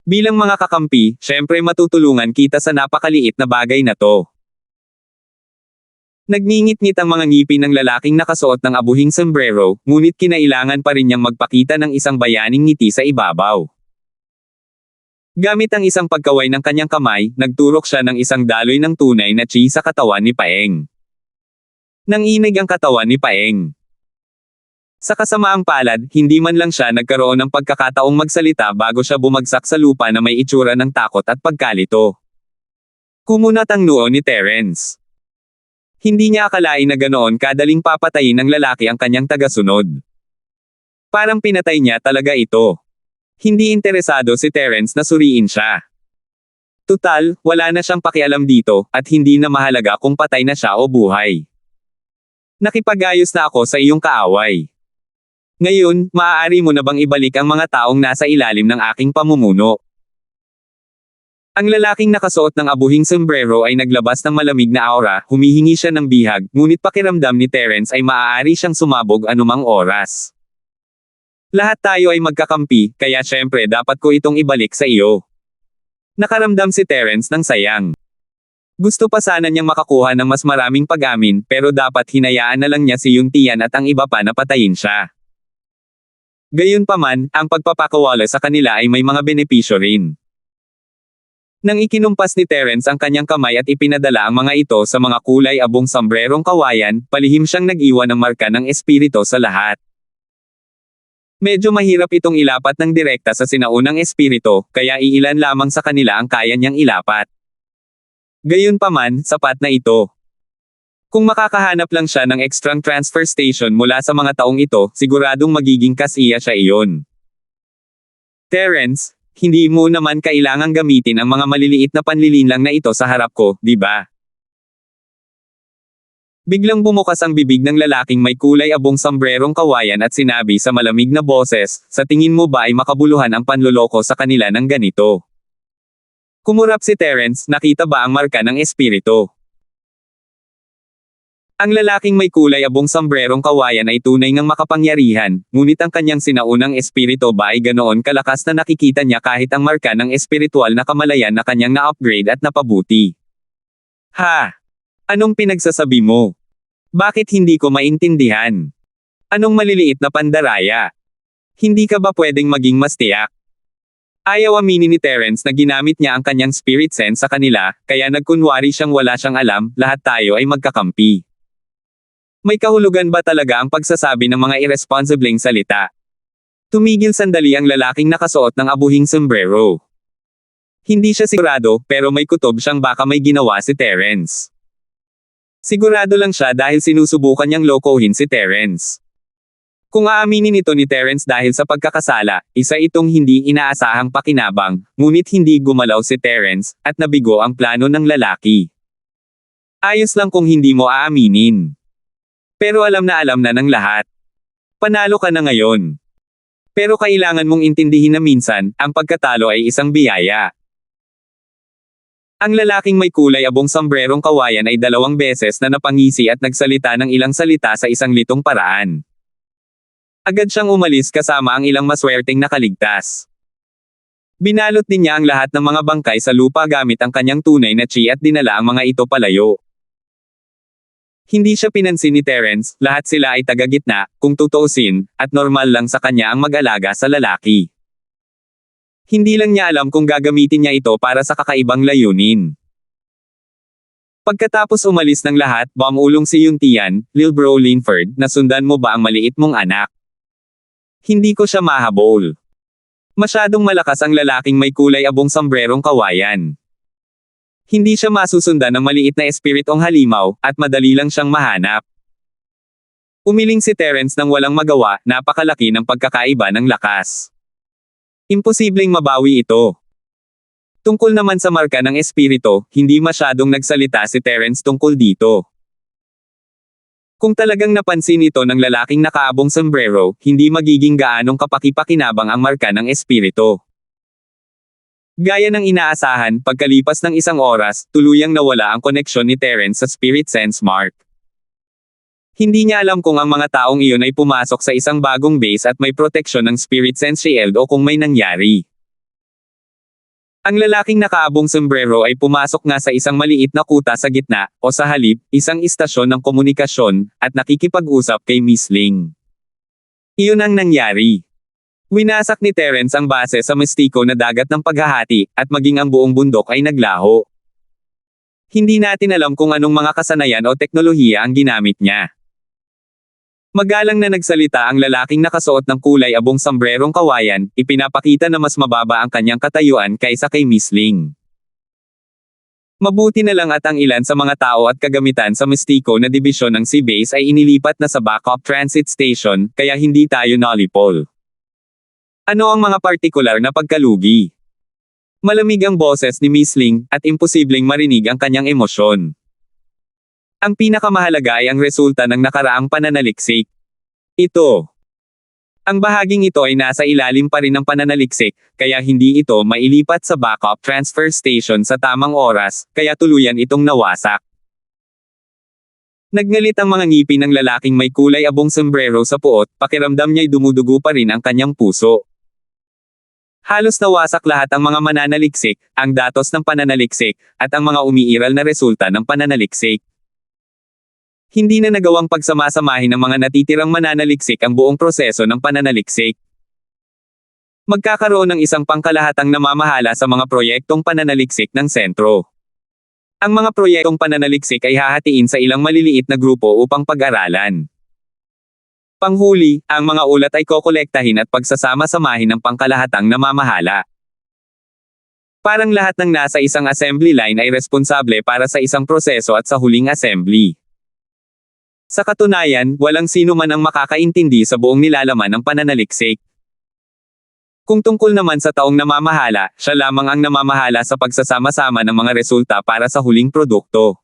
Bilang mga kakampi, syempre matutulungan kita sa napakaliit na bagay na to. Nagngingit-ngit ang mga ngipin ng lalaking nakasuot ng abuhing sombrero, ngunit kinailangan pa rin niyang magpakita ng isang bayaning ngiti sa ibabaw. Gamit ang isang pagkaway ng kanyang kamay, nagturok siya ng isang daloy ng tunay na chi sa katawan ni Paeng. Nanginig ang katawan ni Paeng. Sa kasamaang palad, hindi man lang siya nagkaroon ng pagkakataong magsalita bago siya bumagsak sa lupa na may itsura ng takot at pagkalito. Kumunat ang noo ni Terence. Hindi niya akalain na ganoon kadaling papatayin ng lalaki ang kanyang tagasunod. Parang pinatay niya talaga ito. Hindi interesado si Terence na suriin siya. Tutal, wala na siyang pakialam dito, at hindi na mahalaga kung patay na siya o buhay. Nakipag-ayos na ako sa iyong kaaway. Ngayon, maaari mo na bang ibalik ang mga taong nasa ilalim ng aking pamumuno? Ang lalaking nakasuot ng abuhing sombrero ay naglabas ng malamig na aura, humihingi siya ng bihag, ngunit pakiramdam ni Terence ay maaari siyang sumabog anumang oras. Lahat tayo ay magkakampi, kaya syempre dapat ko itong ibalik sa iyo. Nakaramdam si Terence ng sayang. Gusto pa sana niyang makakuha ng mas maraming pag-amin, pero dapat hinayaan na lang niya si Yung Tian at ang iba pa na patayin siya. Gayunpaman, ang pagpapakawala sa kanila ay may mga benepisyo rin. Nang ikinumpas ni Terence ang kanyang kamay at ipinadala ang mga ito sa mga kulay abong sombrerong kawayan, palihim siyang nag-iwan ng marka ng espirito sa lahat. Medyo mahirap itong ilapat ng direkta sa sinaunang espirito, kaya iilan lamang sa kanila ang kaya niyang ilapat. Gayunpaman, sapat na ito. Kung makakahanap lang siya ng extrang transfer station mula sa mga taong ito, siguradong magiging kasiya siya iyon. Terence, hindi mo naman kailangang gamitin ang mga maliliit na panlilinlang na ito sa harap ko, di ba? Biglang bumukas ang bibig ng lalaking may kulay abong sombrerong kawayan at sinabi sa malamig na boses, sa tingin mo ba ay makabuluhan ang panloloko sa kanila ng ganito? Kumurap si Terence, nakita ba ang marka ng espiritu? Ang lalaking may kulay abong sombrerong kawayan ay tunay ngang makapangyarihan, ngunit ang kanyang sinaunang espirito ba ay ganoon kalakas na nakikita niya kahit ang marka ng espiritual na kamalayan na kanyang na-upgrade at napabuti. Ha? Anong pinagsasabi mo? Bakit hindi ko maintindihan? Anong maliliit na pandaraya? Hindi ka ba pwedeng maging mas tiyak? Ayaw aminin ni Terence na ginamit niya ang kanyang spirit sense sa kanila, kaya nagkunwari siyang wala siyang alam, lahat tayo ay magkakampi. May kahulugan ba talaga ang pagsasabi ng mga irresponsibleng salita? Tumigil sandali ang lalaking nakasuot ng abuhing sombrero. Hindi siya sigurado, pero may kutob siyang baka may ginawa si Terence. Sigurado lang siya dahil sinusubukan niyang lokohin si Terence. Kung aaminin ito ni Terence dahil sa pagkakasala, isa itong hindi inaasahang pakinabang, ngunit hindi gumalaw si Terence, at nabigo ang plano ng lalaki. Ayos lang kung hindi mo aaminin. Pero alam na ng lahat. Panalo ka na ngayon. Pero kailangan mong intindihin na minsan, ang pagkatalo ay isang biyaya. Ang lalaking may kulay abong sombrerong kawayan ay 2 beses na napangisi at nagsalita ng ilang salita sa isang litong paraan. Agad siyang umalis kasama ang ilang maswerteng nakaligtas. Binalot din niya ang lahat ng mga bangkay sa lupa gamit ang kanyang tunay na chi at dinala ang mga ito palayo. Hindi siya pinansin ni Terence, lahat sila ay taga-gitna, kung tutuusin, at normal lang sa kanya ang mag-alaga sa lalaki. Hindi lang niya alam kung gagamitin niya ito para sa kakaibang layunin. Pagkatapos umalis ng lahat, bumulong si Yuntian, Lil Bro Linford, nasundan mo ba ang maliit mong anak? Hindi ko siya mahabol. Masyadong malakas ang lalaking may kulay abong sombrerong kawayan. Hindi siya masusundan ng maliit na espiritong halimaw, at madali lang siyang mahanap. Umiling si Terence nang walang magawa, napakalaki ng pagkakaiba ng lakas. Imposibleng mabawi ito. Tungkol naman sa marka ng espirito, hindi masyadong nagsalita si Terence tungkol dito. Kung talagang napansin ito ng lalaking nakaabong sombrero, hindi magiging gaanong kapaki-pakinabang ang marka ng espirito. Gaya ng inaasahan, pagkalipas ng isang oras, tuluyang nawala ang koneksyon ni Terence sa Spirit Sense Mark. Hindi niya alam kung ang mga taong iyon ay pumasok sa isang bagong base at may proteksyon ng Spirit Sense Shield o kung may nangyari. Ang lalaking nakaabong sombrero ay pumasok nga sa isang maliit na kuta sa gitna, o sa halip, isang istasyon ng komunikasyon, at nakikipag-usap kay Miss Ling. Iyon ang nangyari. Winasak ni Terence ang base sa mistiko na dagat ng paghahati, at maging ang buong bundok ay naglaho. Hindi natin alam kung anong mga kasanayan o teknolohiya ang ginamit niya. Magalang na nagsalita ang lalaking nakasuot ng kulay abong sombrerong kawayan, ipinapakita na mas mababa ang kanyang katayuan kaysa kay Miss Ling. Mabuti na lang at ang ilan sa mga tao at kagamitan sa mistiko na dibisyon ng C-Base ay inilipat na sa backup transit station, kaya hindi tayo nalipol. Ano ang mga partikular na pagkalugi? Malamig ang boses ni Miss Ling, at imposibleng marinig ang kanyang emosyon. Ang pinakamahalaga ay ang resulta ng nakaraang pananaliksik. Ito. Ang bahaging ito ay nasa ilalim pa rin ng pananaliksik, kaya hindi ito mailipat sa backup transfer station sa tamang oras, kaya tuluyan itong nawasak. Nagngalit ang mga ngipin ng lalaking may kulay abong sombrero sa puot, pakiramdam niya'y dumudugo pa rin ang kanyang puso. Halos nawasak lahat ang mga mananaliksik, ang datos ng pananaliksik, at ang mga umiiral na resulta ng pananaliksik. Hindi na nagawang pagsamasamahin ng mga natitirang mananaliksik ang buong proseso ng pananaliksik. Magkakaroon ng isang pangkalahatang namamahala sa mga proyektong pananaliksik ng sentro. Ang mga proyektong pananaliksik ay hahatiin sa ilang maliliit na grupo upang pag-aralan. Panghuli, ang mga ulat ay kokolektahin at pagsasama-samahin ng pangkalahatang namamahala. Parang lahat ng nasa isang assembly line ay responsable para sa isang proseso at sa huling assembly. Sa katunayan, walang sino man ang makakaintindi sa buong nilalaman ng pananaliksik. Kung tungkol naman sa taong namamahala, siya lamang ang namamahala sa pagsasama-sama ng mga resulta para sa huling produkto.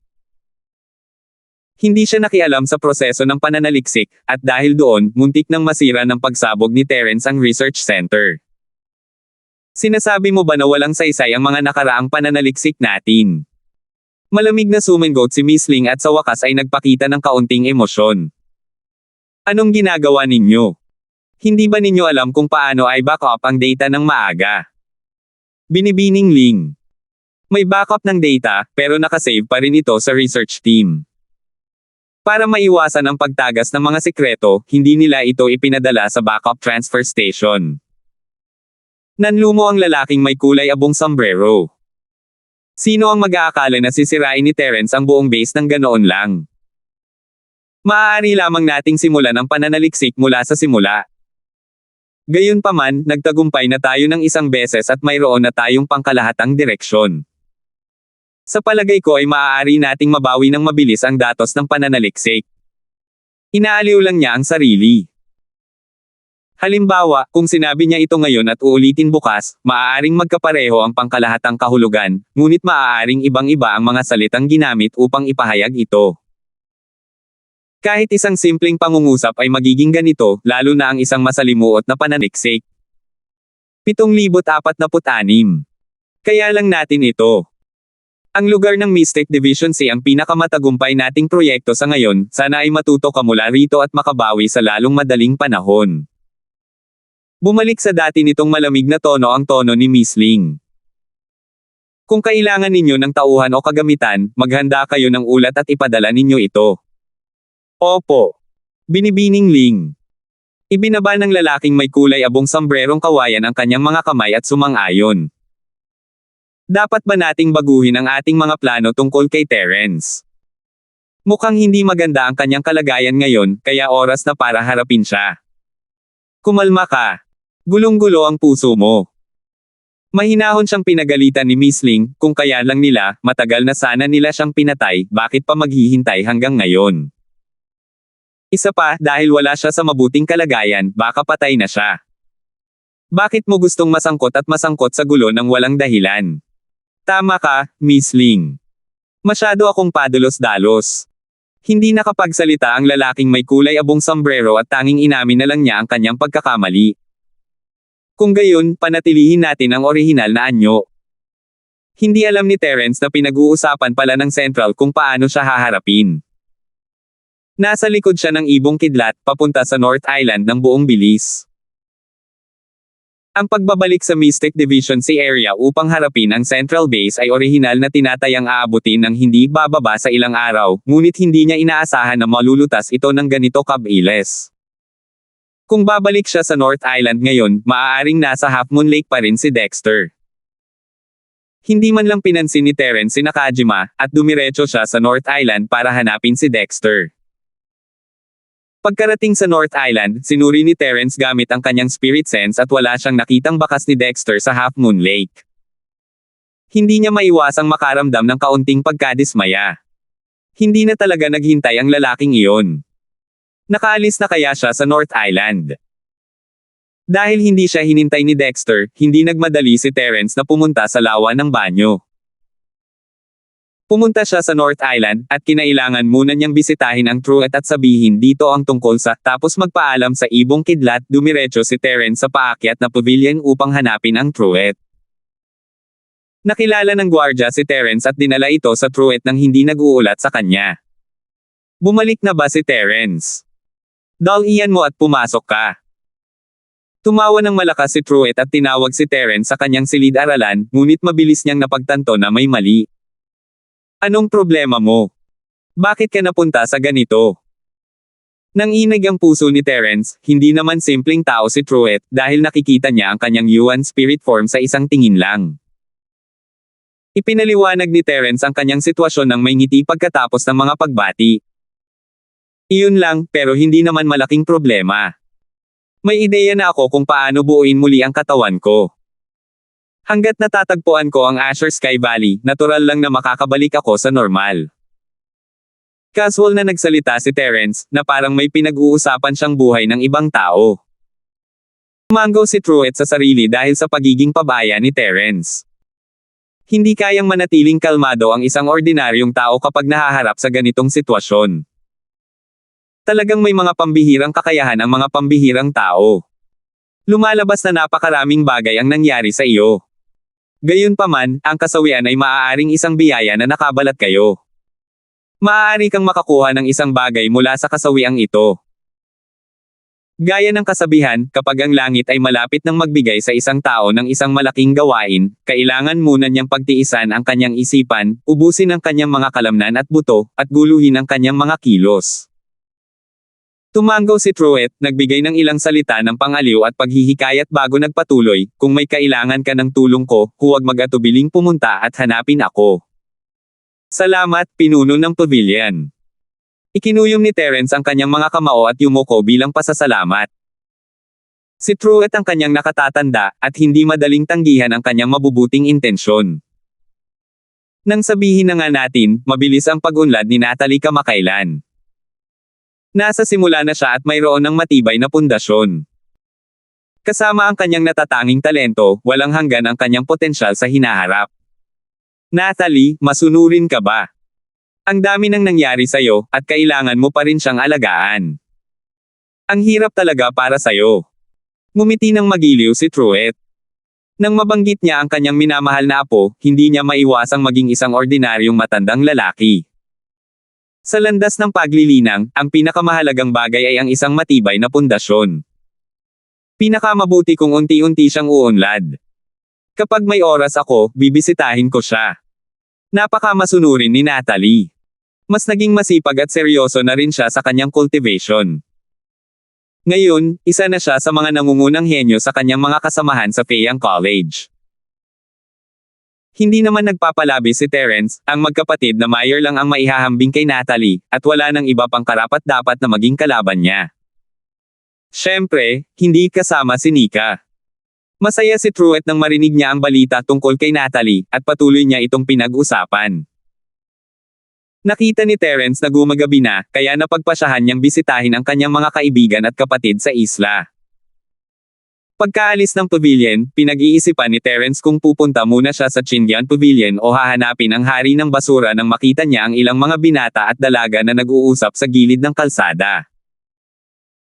Hindi siya nakialam sa proseso ng pananaliksik, at dahil doon, muntik nang masira ng pagsabog ni Terence ang research center. Sinasabi mo ba na walang saysay ang mga nakaraang pananaliksik natin? Malamig na sumingot si Miss Ling at sa wakas ay nagpakita ng kaunting emosyon. Anong ginagawa ninyo? Hindi ba ninyo alam kung paano ay backup ang data ng maaga? Binibining Ling. May backup ng data, pero nakasave pa rin ito sa research team. Para maiwasan ang pagtagas ng mga sikreto, hindi nila ito ipinadala sa backup transfer station. Nanlumo ang lalaking may kulay abong sombrero. Sino ang mag-aakala na sisirain ni Terence ang buong base ng ganoon lang? Maaari lamang nating simulan ang pananaliksik mula sa simula. Gayunpaman, nagtagumpay na tayo ng isang beses at mayroon na tayong pangkalahatang direksyon. Sa palagay ko ay maaari nating mabawi ng mabilis ang datos ng pananaliksik. Inaaliw lang niya ang sarili. Halimbawa, kung sinabi niya ito ngayon at uulitin bukas, maaaring magkapareho ang pangkalahatang kahulugan, ngunit maaaring ibang-iba ang mga salitang ginamit upang ipahayag ito. Kahit isang simpleng pangungusap ay magiging ganito, lalo na ang isang masalimuot na pananaliksik. 7,046. Kaya lang natin ito. Ang lugar ng Mystic Division C ang pinakamatagumpay nating proyekto sa ngayon, sana ay matuto ka mula rito at makabawi sa lalong madaling panahon. Bumalik sa dati nitong malamig na tono ang tono ni Miss Ling. Kung kailangan ninyo ng tauhan o kagamitan, maghanda kayo ng ulat at ipadala ninyo ito. Opo. Binibining Ling. Ibinaba ng lalaking may kulay abong sambrerong kawayan ang kanyang mga kamay at sumang-ayon. Dapat ba nating baguhin ang ating mga plano tungkol kay Terence? Mukhang hindi maganda ang kanyang kalagayan ngayon, kaya oras na para harapin siya. Kumalma ka. Gulong-gulo ang puso mo. Mahinahon siyang pinagalitan ni Miss Ling, kung kaya lang nila, matagal na sana nila siyang pinatay, bakit pa maghihintay hanggang ngayon? Isa pa, dahil wala siya sa mabuting kalagayan, baka patay na siya. Bakit mo gustong masangkot at masangkot sa gulo ng walang dahilan? Tama ka, Miss Ling. Masyado akong padulos-dalos. Hindi nakapagsalita ang lalaking may kulay abong sombrero at tanging inamin na lang niya ang kanyang pagkakamali. Kung gayon, panatilihin natin ang orihinal na anyo. Hindi alam ni Terence na pinag-uusapan pala ng Central kung paano siya haharapin. Nasa likod siya ng ibong kidlat, papunta sa North Island ng buong bilis. Ang pagbabalik sa Mystic Division Sea area upang harapin ang Central Base ay orihinal na tinatayang aabutin ng hindi bababa sa ilang araw, ngunit hindi niya inaasahan na malulutas ito ng ganito kabilis. Kung babalik siya sa North Island ngayon, maaaring nasa Half Moon Lake pa rin si Dexter. Hindi man lang pinansin ni Terence si Nakajima, at dumiretso siya sa North Island para hanapin si Dexter. Pagkarating sa North Island, sinuri ni Terence gamit ang kanyang spirit sense at wala siyang nakitang bakas ni Dexter sa Half Moon Lake. Hindi niya maiwasang makaramdam ng kaunting pagkadismaya. Hindi na talaga naghintay ang lalaking iyon. Nakaalis na kaya siya sa North Island? Dahil hindi siya hinintay ni Dexter, hindi nagmadali si Terence na pumunta sa lawa ng banyo. Pumunta siya sa North Island, at kinailangan muna niyang bisitahin ang Truett at sabihin dito ang tungkol sa, tapos magpaalam sa ibong kidlat, dumiretso si Terence sa paakyat na pavilion upang hanapin ang Truett. Nakilala ng gwardya si Terence at dinala ito sa Truett nang hindi nag-uulat sa kanya. Bumalik na ba si Terence? Dalian mo at pumasok ka. Tumawa ng malakas si Truett at tinawag si Terence sa kanyang silid-aralan, ngunit mabilis niyang napagtanto na may mali. Anong problema mo? Bakit ka napunta sa ganito? Nanginig ang puso ni Terence, hindi naman simpleng tao si Truett, dahil nakikita niya ang kanyang Yuan spirit form sa isang tingin lang. Ipinaliwanag ni Terence ang kanyang sitwasyon ng may ngiti pagkatapos ng mga pagbati. Iyon lang, pero hindi naman malaking problema. May ideya na ako kung paano buuin muli ang katawan ko. Hanggat natatagpuan ko ang Azure Sky Valley, natural lang na makakabalik ako sa normal. Casual na nagsalita si Terence, na parang may pinag-uusapan siyang buhay ng ibang tao. Tumango si Truett sa sarili dahil sa pagiging pabaya ni Terence. Hindi kayang manatiling kalmado ang isang ordinaryong tao kapag nahaharap sa ganitong sitwasyon. Talagang may mga pambihirang kakayahan ang mga pambihirang tao. Lumalabas na napakaraming bagay ang nangyari sa iyo. Gayunpaman, ang kasawian ay maaaring isang biyaya na nakabalat kayo. Maaari kang makakuha ng isang bagay mula sa kasawiang ito. Gaya ng kasabihan, kapag ang langit ay malapit ng magbigay sa isang tao ng isang malaking gawain, kailangan muna niyang pagtiisan ang kanyang isipan, ubusin ang kanyang mga kalamnan at buto, at guluhin ang kanyang mga kilos. Tumango si Truett, nagbigay ng ilang salita ng pangaliw at paghihikayat bago nagpatuloy, kung may kailangan ka ng tulong ko, huwag mag-atubiling pumunta at hanapin ako. Salamat, pinuno ng pavilion. Ikinuyom ni Terence ang kanyang mga kamao at yumuko bilang pasasalamat. Si Truett ang kanyang nakatatanda, at hindi madaling tanggihan ang kanyang mabubuting intensyon. Nang sabihin na nga natin, mabilis ang pag-unlad ni Natalie kamakailan. Nasa simula na siya at mayroon ng matibay na pundasyon. Kasama ang kanyang natatanging talento, walang hanggan ang kanyang potensyal sa hinaharap. Natalie, masunurin ka ba? Ang dami nang nangyari sa'yo, at kailangan mo pa rin siyang alagaan. Ang hirap talaga para sa'yo. Ngumiti ng magiliw si Truett. Nang mabanggit niya ang kanyang minamahal na apo, hindi niya maiwasang maging isang ordinaryong matandang lalaki. Sa landas ng paglilinang, ang pinakamahalagang bagay ay ang isang matibay na pundasyon. Pinakamabuti kung unti-unti siyang uunlad. Kapag may oras ako, bibisitahin ko siya. Napakamasunurin ni Natalie. Mas naging masipag at seryoso na rin siya sa kanyang cultivation. Ngayon, isa na siya sa mga nangungunang henyo sa kanyang mga kasamahan sa Fayang College. Hindi naman nagpapalabi si Terence, ang magkapatid na Meyer lang ang maihahambing kay Natalie, at wala nang iba pang karapat-dapat na maging kalaban niya. Siyempre, hindi kasama si Nika. Masaya si Truett nang marinig niya ang balita tungkol kay Natalie, at patuloy niya itong pinag-usapan. Nakita ni Terence na gumagabi na, kaya napagpasyahan niyang bisitahin ang kanyang mga kaibigan at kapatid sa isla. Pagkaalis ng pavilion, pinag-iisipan ni Terence kung pupunta muna siya sa Chindian Pavilion o hahanapin ang hari ng basura nang makita niya ang ilang mga binata at dalaga na nag-uusap sa gilid ng kalsada.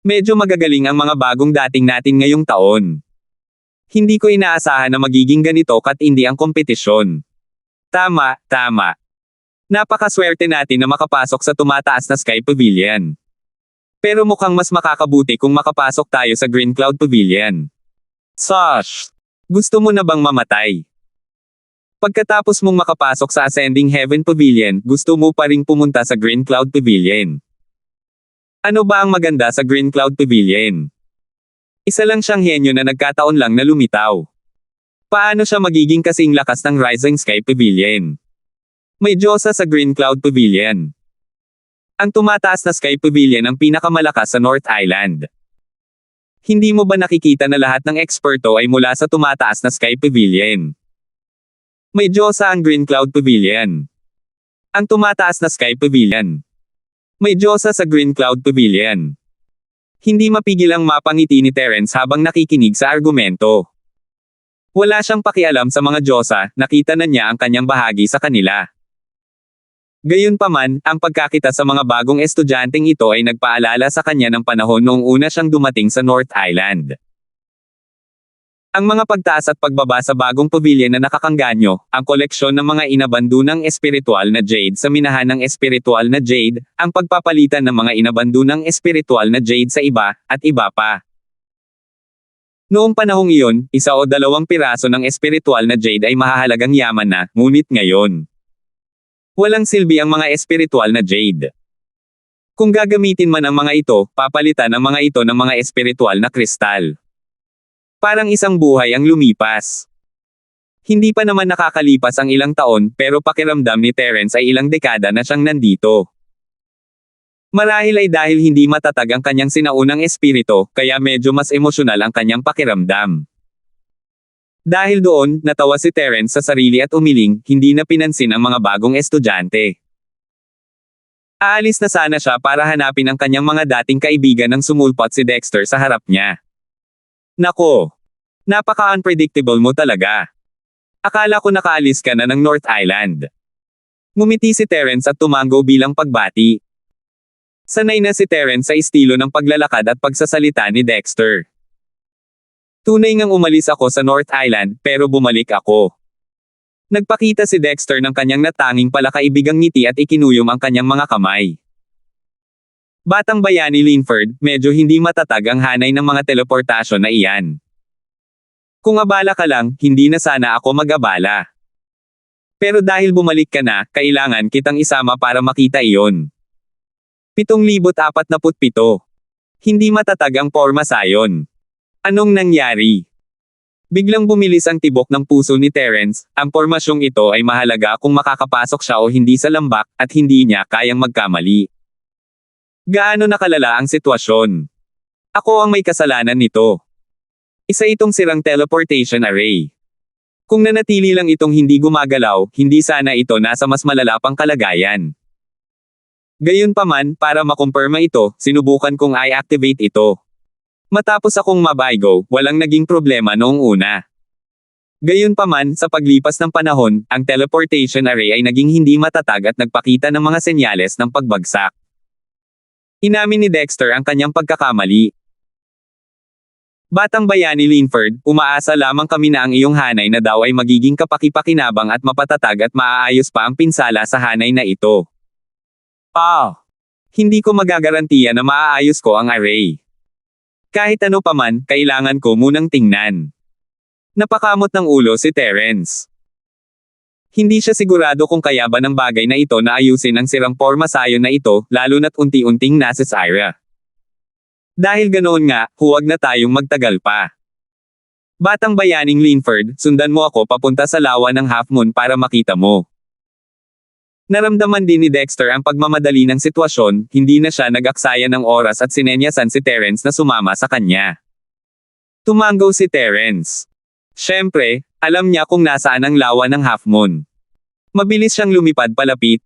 Medyo magagaling ang mga bagong dating natin ngayong taon. Hindi ko inaasahan na magiging ganito katindi ang kompetisyon. Tama, tama. Napakaswerte natin na makapasok sa tumataas na Sky Pavilion. Pero mukhang mas makakabuti kung makapasok tayo sa Green Cloud Pavilion. Sosh! Gusto mo na bang mamatay? Pagkatapos mong makapasok sa Ascending Heaven Pavilion, gusto mo pa ring pumunta sa Green Cloud Pavilion. Ano ba ang maganda sa Green Cloud Pavilion? Isa lang siyang henyo na nagkataon lang na lumitaw. Paano siya magiging kasing lakas ng Rising Sky Pavilion? May Diyosa sa Green Cloud Pavilion. Ang tumataas na Sky Pavilion ang pinakamalakas sa North Island. Hindi mo ba nakikita na lahat ng eksperto ay mula sa tumataas na Sky Pavilion? May Diyosa ang Green Cloud Pavilion. Ang tumataas na Sky Pavilion. May Diyosa sa Green Cloud Pavilion. Hindi mapigil ang mapangiti ni Terence habang nakikinig sa argumento. Wala siyang pakialam sa mga Diyosa, nakita na niya ang kanyang bahagi sa kanila. Gayunpaman, ang pagkakita sa mga bagong estudyanteng ito ay nagpaalala sa kanya ng panahon noong una siyang dumating sa North Island. Ang mga pagtaas at pagbaba sa bagong pavilion na nakakangganyo, ang koleksyon ng mga inabandunang espiritual na jade sa minahan ng espiritual na jade, ang pagpapalitan ng mga inabandunang espiritual na jade sa iba, at iba pa. Noong panahong iyon, 1 o 2 piraso ng espiritual na jade ay mahahalagang yaman na, ngunit ngayon, walang silbi ang mga espiritual na jade. Kung gagamitin man ang mga ito, papalitan ang mga ito ng mga espiritual na kristal. Parang isang buhay ang lumipas. Hindi pa naman nakakalipas ang ilang taon, pero pakiramdam ni Terence ay ilang dekada na siyang nandito. Marahil ay dahil hindi matatag ang kanyang sinaunang espiritu, kaya medyo mas emosyonal ang kanyang pakiramdam. Dahil doon, natawa si Terence sa sarili at umiling, hindi na pinansin ang mga bagong estudyante. Aalis na sana siya para hanapin ang kanyang mga dating kaibigan nang sumulpot si Dexter sa harap niya. Nako! Napaka-unpredictable mo talaga. Akala ko nakaalis ka na ng North Island. Ngumiti si Terence at tumango bilang pagbati. Sanay na si Terence sa estilo ng paglalakad at pagsasalita ni Dexter. Tunay ngang umalis ako sa North Island, pero bumalik ako. Nagpakita si Dexter ng kanyang natanging palakaibigang ngiti at ikinuyom ang kanyang mga kamay. Batang bayani Linford, medyo hindi matatag ang hanay ng mga teleportasyon na iyan. Kung abala ka lang, hindi na sana ako mag-abala. Pero dahil bumalik ka na, kailangan kitang isama para makita iyon. 7,047. Hindi matatag ang porma sayon. Anong nangyari? Biglang bumilis ang tibok ng puso ni Terence, ang pormasyong ito ay mahalaga kung makakapasok siya o hindi sa lambak, at hindi niya kayang magkamali. Gaano nakalala ang sitwasyon? Ako ang may kasalanan nito. Isa itong sirang teleportation array. Kung nanatili lang itong hindi gumagalaw, hindi sana ito nasa mas malala pang kalagayan. Gayunpaman, para makumpirma ito, sinubukan kong i-activate ito. Matapos akong mabaygo, walang naging problema noong una. Gayunpaman, sa paglipas ng panahon, ang teleportation array ay naging hindi matatag at nagpakita ng mga senyales ng pagbagsak. Inamin ni Dexter ang kanyang pagkakamali. Batang bayani Linford, umaasa lamang kami na ang iyong hanay na daw ay magiging kapakipakinabang at mapatatag at maaayos pa ang pinsala sa hanay na ito. Hindi ko magagarantiya na maaayos ko ang array. Kahit ano paman, kailangan ko munang tingnan. Napakamot ng ulo si Terence. Hindi siya sigurado kung kaya ba ng bagay na ito na ayusin ang sirang porma sayon na ito, lalo na't unti-unting nasa Syra. Dahil ganoon nga, huwag na tayong magtagal pa. Batang bayaning Linford, sundan mo ako papunta sa lawa ng Half Moon para makita mo. Naramdaman din ni Dexter ang pagmamadali ng sitwasyon, hindi na siya nag-aksaya ng oras at sinenyasan si Terence na sumama sa kanya. Tumango si Terence. Siyempre, alam niya kung nasaan ang lawa ng Half Moon. Mabilis siyang lumipad palapit.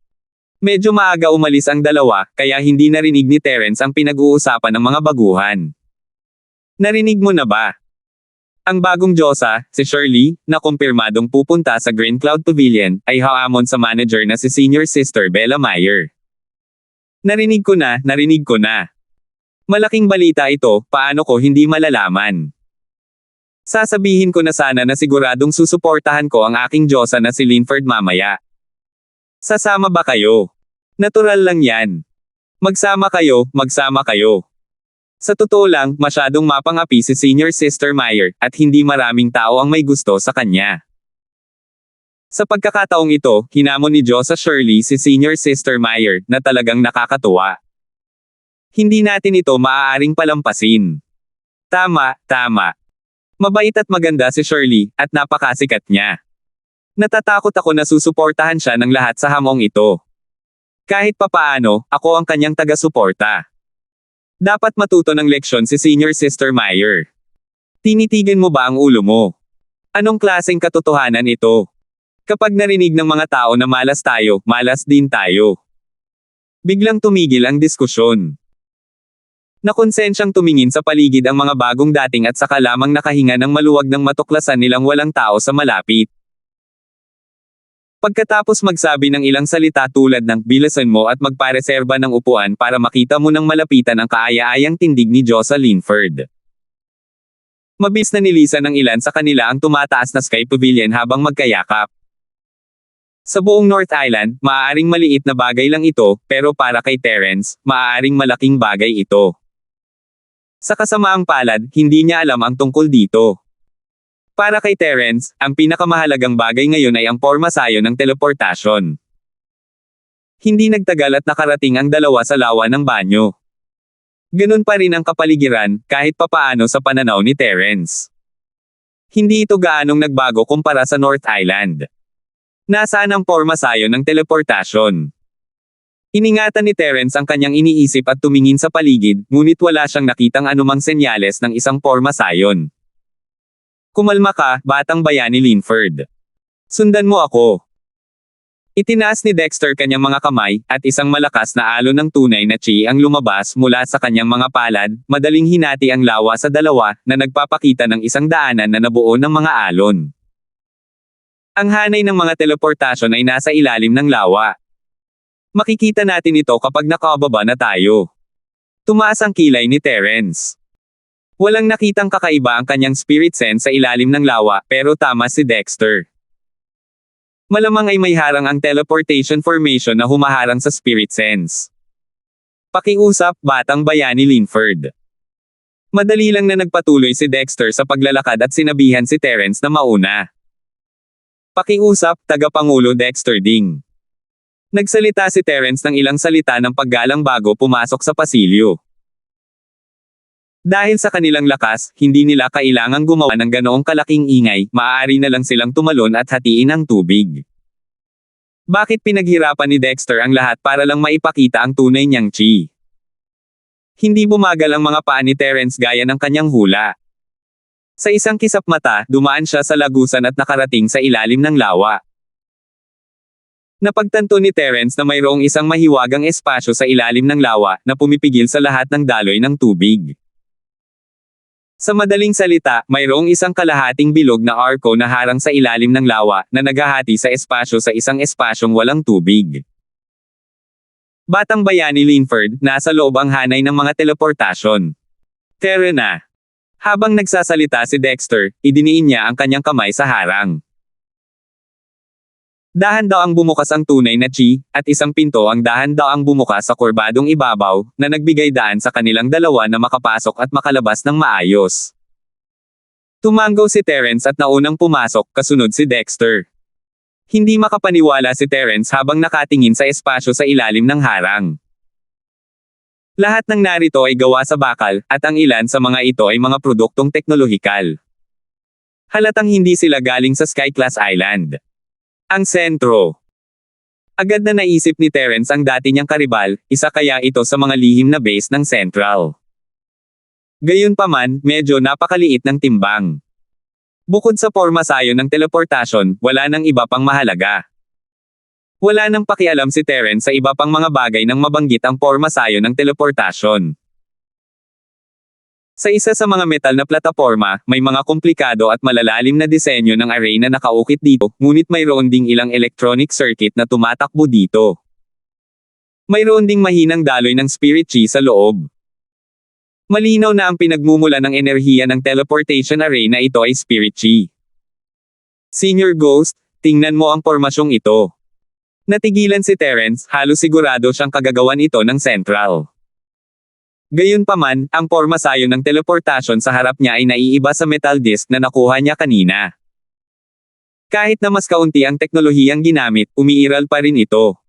Medyo maaga umalis ang dalawa, kaya hindi narinig ni Terence ang pinag-uusapan ng mga baguhan. Narinig mo na ba? Ang bagong Diyosa, si Shirley, na kumpirmadong pupunta sa Green Cloud Pavilion, ay haamon sa manager na si Senior Sister Bella Meyer. Narinig ko na. Malaking balita ito, paano ko hindi malalaman? Sasabihin ko na sana na siguradong susuportahan ko ang aking Diyosa na si Linford mamaya. Sasama ba kayo? Natural lang yan. Magsama kayo. Sa totoo lang, masyadong mapangapi si Senior Sister Meyer, at hindi maraming tao ang may gusto sa kanya. Sa pagkakataong ito, hinamon ni Diyosa Shirley si Senior Sister Meyer, na talagang nakakatuwa. Hindi natin ito maaaring palampasin. Tama. Mabait at maganda si Shirley, at napakasikat niya. Natatakot ako na susuportahan siya ng lahat sa hamong ito. Kahit papaano, ako ang kanyang taga-suporta. Dapat matuto ng leksyon si Senior Sister Meyer. Tinitigan mo ba ang ulo mo? Anong klaseng katotohanan ito? Kapag narinig ng mga tao na malas tayo, malas din tayo. Biglang tumigil ang diskusyon. Nakonsensyang tumingin sa paligid ang mga bagong dating at saka lamang nakahinga ng maluwag ng matuklasan nilang walang tao sa malapit. Pagkatapos magsabi ng ilang salita tulad ng "Bilisan mo at magpareserba ng upuan para makita mo ng malapitan ang kaaya-ayang tindig ni Diyosa Linford." Mabilis na nilisan ng ilan sa kanila ang tumataas na Sky Pavilion habang magkayakap. Sa buong North Island, maaaring maliit na bagay lang ito, pero para kay Terence, maaaring malaking bagay ito. Sa kasamaang palad, hindi niya alam ang tungkol dito. Para kay Terence, ang pinakamahalagang bagay ngayon ay ang pormasayo ng teleportasyon. Hindi nagtagal at nakarating ang dalawa sa lawa ng banyo. Ganun pa rin ang kapaligiran, kahit papaano sa pananaw ni Terence. Hindi ito gaanong nagbago kumpara sa North Island. Nasaan ang pormasayo ng teleportasyon? Iningatan ni Terence ang kanyang iniisip at tumingin sa paligid, ngunit wala siyang nakitang anumang senyales ng isang pormasayon. Kumalma ka, batang bayani Linford. Sundan mo ako. Itinaas ni Dexter kanyang mga kamay, at isang malakas na alon ng tunay na chi ang lumabas mula sa kanyang mga palad, madaling hinati ang lawa sa dalawa, na nagpapakita ng isang daanan na nabuo ng mga alon. Ang hanay ng mga teleportasyon ay nasa ilalim ng lawa. Makikita natin ito kapag nakababa na tayo. Tumaas ang kilay ni Terence. Walang nakitang kakaiba ang kanyang spirit sense sa ilalim ng lawa, pero tama si Dexter. Malamang ay may harang ang teleportation formation na humaharang sa spirit sense. Pakiusap, batang bayani Linford. Madali lang na nagpatuloy si Dexter sa paglalakad at sinabihan si Terence na mauna. Pakiusap, Tagapangulo Dexter Ding. Nagsalita si Terence ng ilang salita ng paggalang bago pumasok sa pasilyo. Dahil sa kanilang lakas, hindi nila kailangang gumawa ng ganoong kalaking ingay, maaari na lang silang tumalon at hatiin ang tubig. Bakit pinaghirapan ni Dexter ang lahat para lang maipakita ang tunay niyang chi? Hindi bumagal ang mga paa ni Terence gaya ng kanyang hula. Sa isang kisap mata, dumaan siya sa lagusan at nakarating sa ilalim ng lawa. Napagtanto ni Terence na mayroong isang mahiwagang espasyo sa ilalim ng lawa, na pumipigil sa lahat ng daloy ng tubig. Sa madaling salita, mayroong isang kalahating bilog na arko na harang sa ilalim ng lawa, na naghahati sa espasyo sa isang espasyong walang tubig. Batang bayani Linford, nasa loob ang hanay ng mga teleportasyon. Tara na. Habang nagsasalita si Dexter, idiniin niya ang kanyang kamay sa harang. Dahan-daang bumukas ang tunay na chi, at isang pinto ang dahan-daang bumukas sa kurbadong ibabaw, na nagbigay daan sa kanilang dalawa na makapasok at makalabas ng maayos. Tumango si Terence at naunang pumasok, kasunod si Dexter. Hindi makapaniwala si Terence habang nakatingin sa espasyo sa ilalim ng harang. Lahat ng narito ay gawa sa bakal, at ang ilan sa mga ito ay mga produktong teknolohikal. Halatang hindi sila galing sa Sky-class island. Ang sentro. Agad na naisip ni Terence ang dati niyang karibal, isa kaya ito sa mga lihim na base ng Central. Gayunpaman, medyo napakaliit ng timbang. Bukod sa pormasayon ng teleportasyon, wala nang iba pang mahalaga. Wala nang pakialam si Terence sa iba pang mga bagay nang mabanggit ang pormasayon ng teleportasyon. Sa isa sa mga metal na plataporma, may mga komplikado at malalalim na disenyo ng array na nakaukit dito, ngunit mayroon ding ilang electronic circuit na tumatakbo dito. Mayroon ding mahinang daloy ng spirit chi sa loob. Malinaw na ang pinagmumula ng enerhiya ng teleportation array na ito ay spirit chi. Senior Ghost, tingnan mo ang pormasyong ito. Natigilan si Terence, halos sigurado siyang kagagawan ito ng Central. Gayunpaman, ang pormasayon ng teleportasyon sa harap niya ay naiiba sa metal disc na nakuha niya kanina. Kahit na mas kaunti ang teknolohiyang ginamit, umiiral pa rin ito.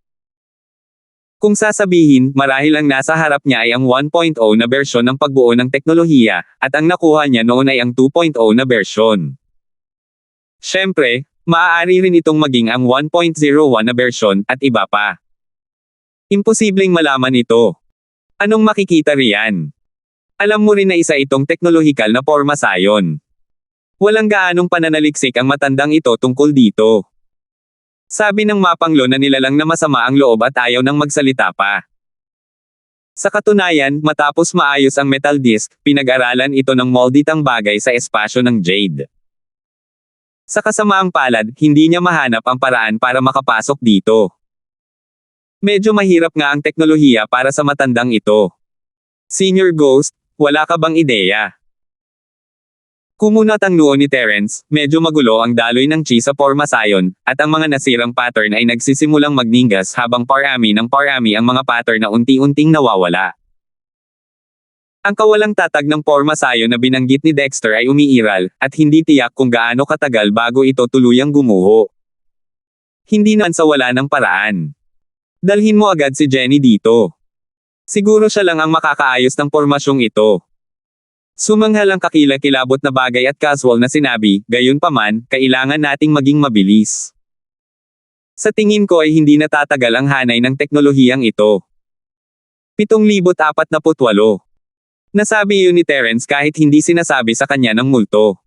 Kung sasabihin, marahil ang nasa harap niya ay ang 1.0 na bersyon ng pagbuo ng teknolohiya, at ang nakuha niya noon ay ang 2.0 na bersyon. Siyempre, maaari rin itong maging ang 1.01 na bersyon, at iba pa. Imposibleng malaman ito. Anong makikita riyan? Alam mo rin na isa itong teknolohikal na pormasayon. Walang gaanong pananaliksik ang matandang ito tungkol dito. Sabi ng mapanglo na nilalang na masama ang loob at ayaw nang magsalita pa. Sa katunayan, matapos maayos ang metal disc, pinag-aralan ito ng molditang bagay sa espasyo ng Jade. Sa kasamaang palad, hindi niya mahanap ang paraan para makapasok dito. Medyo mahirap nga ang teknolohiya para sa matandang ito. Senior Ghost, wala ka bang ideya? Kumunat ang noo ni Terence, medyo magulo ang daloy ng chi sa pormasayon, at ang mga nasirang pattern ay nagsisimulang magningas habang parami ng parami ang mga pattern na unti-unting nawawala. Ang kawalang tatag ng pormasayon na binanggit ni Dexter ay umiiral, at hindi tiyak kung gaano katagal bago ito tuluyang gumuho. Hindi naman sa wala ng paraan. Dalhin mo agad si Jenny dito. Siguro siya lang ang makakaayos ng pormasyong ito. Sumanghal ang kakilakilabot na bagay at casual na sinabi, gayunpaman, kailangan nating maging mabilis. Sa tingin ko ay hindi natatagal ang hanay ng teknolohiyang ito. 7,048. Nasabi yun ni Terence kahit hindi sinasabi sa kanya ng multo.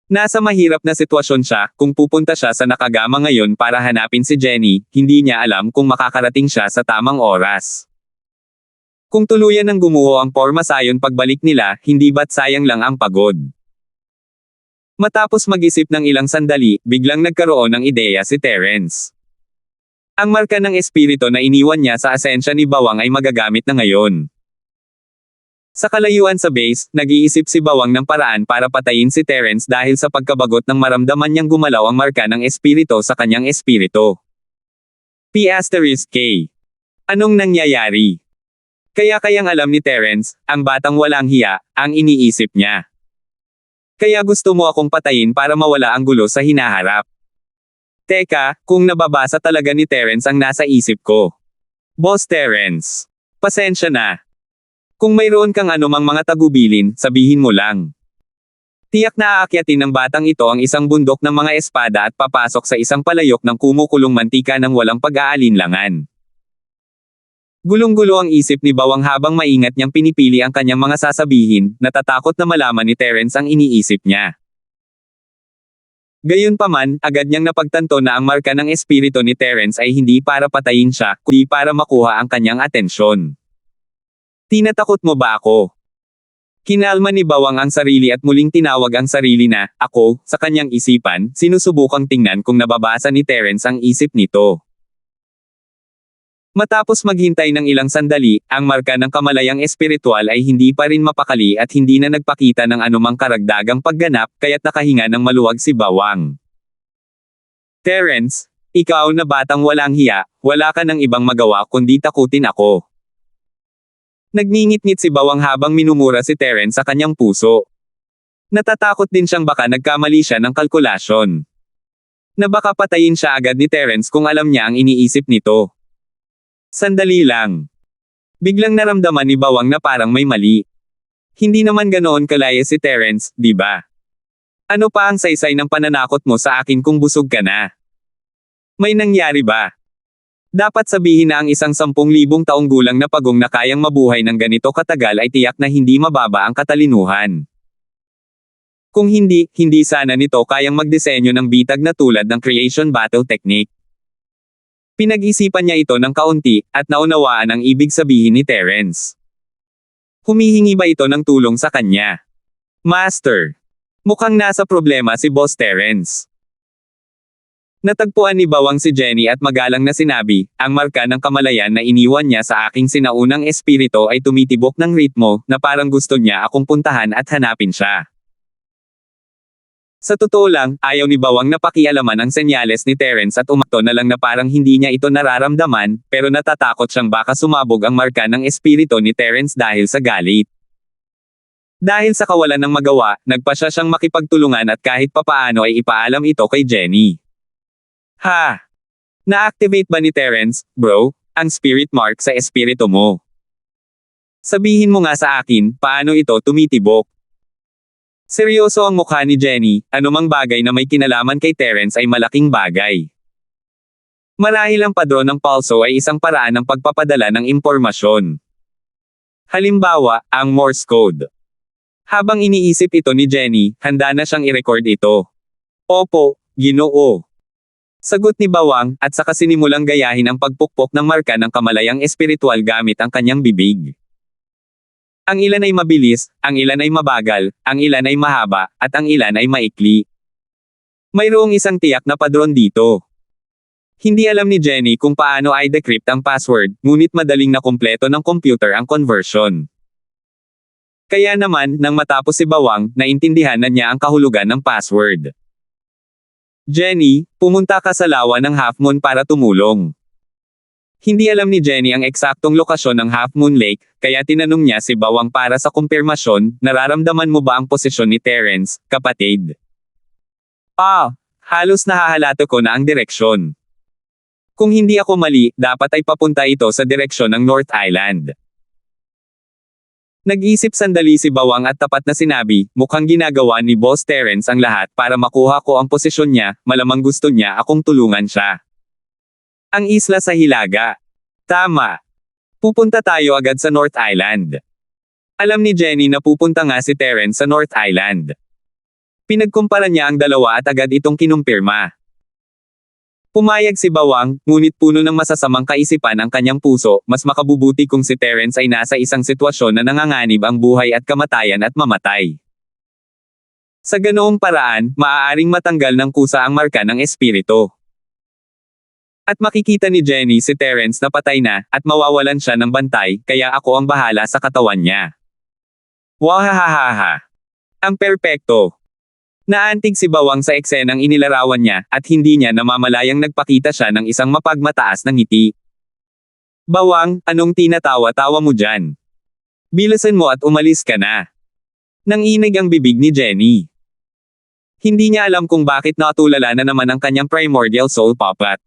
Nasa mahirap na sitwasyon siya, kung pupunta siya sa Nakagama ngayon para hanapin si Jenny, hindi niya alam kung makakarating siya sa tamang oras. Kung tuluyan ng gumuho ang pormasayon pagbalik nila, hindi ba't sayang lang ang pagod? Matapos mag-isip ng ilang sandali, biglang nagkaroon ng ideya si Terence. Ang marka ng espiritu na iniwan niya sa asensya ni Bawang ay magagamit na ngayon. Sa kalayuan sa base, nag-iisip si Bawang ng paraan para patayin si Terence dahil sa pagkabagot ng maramdaman niyang gumalaw ang marka ng espiritu sa kanyang espiritu. P*K. Anong nangyayari? Kayang alam ni Terence, ang batang walang hiya, ang iniisip niya. Kaya gusto mo akong patayin para mawala ang gulo sa hinaharap. Teka, kung nababasa talaga ni Terence ang nasa isip ko. Boss Terence. Pasensya na. Kung mayroon kang anumang mga tagubilin, sabihin mo lang. Tiyak na aakyatin ng batang ito ang isang bundok ng mga espada at papasok sa isang palayok ng kumukulong mantika ng walang pag-aalinlangan. Gulong-gulo ang isip ni Bawang habang maingat niyang pinipili ang kanyang mga sasabihin, natatakot na malaman ni Terence ang iniisip niya. Gayunpaman, agad niyang napagtanto na ang marka ng espiritu ni Terence ay hindi para patayin siya, kundi para makuha ang kanyang atensyon. Tinatakot mo ba ako? Kinalma ni Bawang ang sarili at muling tinawag ang sarili na, ako, sa kanyang isipan, sinusubukang tingnan kung nababasa ni Terence ang isip nito. Matapos maghintay ng ilang sandali, ang marka ng kamalayang espiritual ay hindi pa rin mapakali at hindi na nagpakita ng anumang karagdagang pagganap, kaya't nakahinga ng maluwag si Bawang. Terence, ikaw na batang walang hiya, wala ka ng ibang magawa kundi takutin ako. Nagngingit-ngit si Bawang habang minumura si Terence sa kanyang puso. Natatakot din siyang baka nagkamali siya ng kalkulasyon. Na baka patayin siya agad ni Terence kung alam niya ang iniisip nito. Sandali lang. Biglang naramdaman ni Bawang na parang may mali. Hindi naman ganoon kalaya si Terence, di ba? Ano pa ang saysay ng pananakot mo sa akin kung busog ka na? May nangyari ba? Dapat sabihin na ang isang 10,000 taong gulang na pagong na kayang mabuhay ng ganito katagal ay tiyak na hindi mababa ang katalinuhan. Kung hindi, hindi sana nito kayang magdisenyo ng bitag na tulad ng creation battle technique. Pinag-isipan niya ito ng kaunti, at naunawaan ang ibig sabihin ni Terence. Humihingi ba ito ng tulong sa kanya? Master. Mukhang nasa problema si Boss Terence. Natagpuan ni Bawang si Jenny at magalang na sinabi, ang marka ng kamalayan na iniwan niya sa aking sinaunang espiritu ay tumitibok ng ritmo, na parang gusto niya akong puntahan at hanapin siya. Sa totoo lang, ayaw ni Bawang na pakialaman ang senyales ni Terence at umakto na lang na parang hindi niya ito nararamdaman, pero natatakot siyang baka sumabog ang marka ng espiritu ni Terence dahil sa galit. Dahil sa kawalan ng magawa, nagpasya siyang makipagtulungan at kahit papaano ay ipaalam ito kay Jenny. Ha! Na-activate ba ni Terence, bro, ang spirit mark sa espiritu mo? Sabihin mo nga sa akin, paano ito tumitibok? Seryoso ang mukha ni Jenny, anumang bagay na may kinalaman kay Terence ay malaking bagay. Marahil ang padron ng pulso ay isang paraan ng pagpapadala ng impormasyon. Halimbawa, ang Morse code. Habang iniisip ito ni Jenny, handa na siyang i-record ito. Opo, Ginoo. Sagot ni Bawang, at saka sinimulang gayahin ang pagpukpok ng marka ng kamalayang espiritual gamit ang kanyang bibig. Ang ilan ay mabilis, ang ilan ay mabagal, ang ilan ay mahaba, at ang ilan ay maikli. Mayroong isang tiyak na padron dito. Hindi alam ni Jenny kung paano i-decrypt ang password, ngunit madaling na kumpleto ng computer ang conversion. Kaya naman, nang matapos si Bawang, naintindihan na niya ang kahulugan ng password. Jenny, pumunta ka sa lawa ng Half Moon para tumulong. Hindi alam ni Jenny ang eksaktong lokasyon ng Half Moon Lake, kaya tinanong niya si Bawang para sa kumpirmasyon, nararamdaman mo ba ang posisyon ni Terence, kapatid? Halos nahahalato ko na ang direksyon. Kung hindi ako mali, dapat ay papunta ito sa direksyon ng North Island. Nag-isip sandali si Bawang at tapat na sinabi, mukhang ginagawa ni Boss Terence ang lahat para makuha ko ang posisyon niya, malamang gusto niya akong tulungan siya. Ang isla sa Hilaga. Tama. Pupunta tayo agad sa North Island. Alam ni Jenny na pupunta nga si Terence sa North Island. Pinagkumpara niya ang dalawa at agad itong kinumpirma. Pumayag si Bawang, ngunit puno ng masasamang kaisipan ang kanyang puso, mas makabubuti kung si Terence ay nasa isang sitwasyon na nanganganib ang buhay at kamatayan at mamatay. Sa ganoong paraan, maaaring matanggal ng kusa ang marka ng espiritu. At makikita ni Jenny si Terence na patay na, at mawawalan siya ng bantay, kaya ako ang bahala sa katawan niya. Wahahaha. Ang perpekto. Naantig si Bawang sa eksenang inilarawan niya, at hindi niya namamalayang nagpakita siya ng isang mapagmataas na ngiti. Bawang, anong tinatawa-tawa mo dyan? Bilisan mo at umalis ka na. Nanginig ang bibig ni Jenny. Hindi niya alam kung bakit nakatulala na naman ang kanyang primordial soul puppet.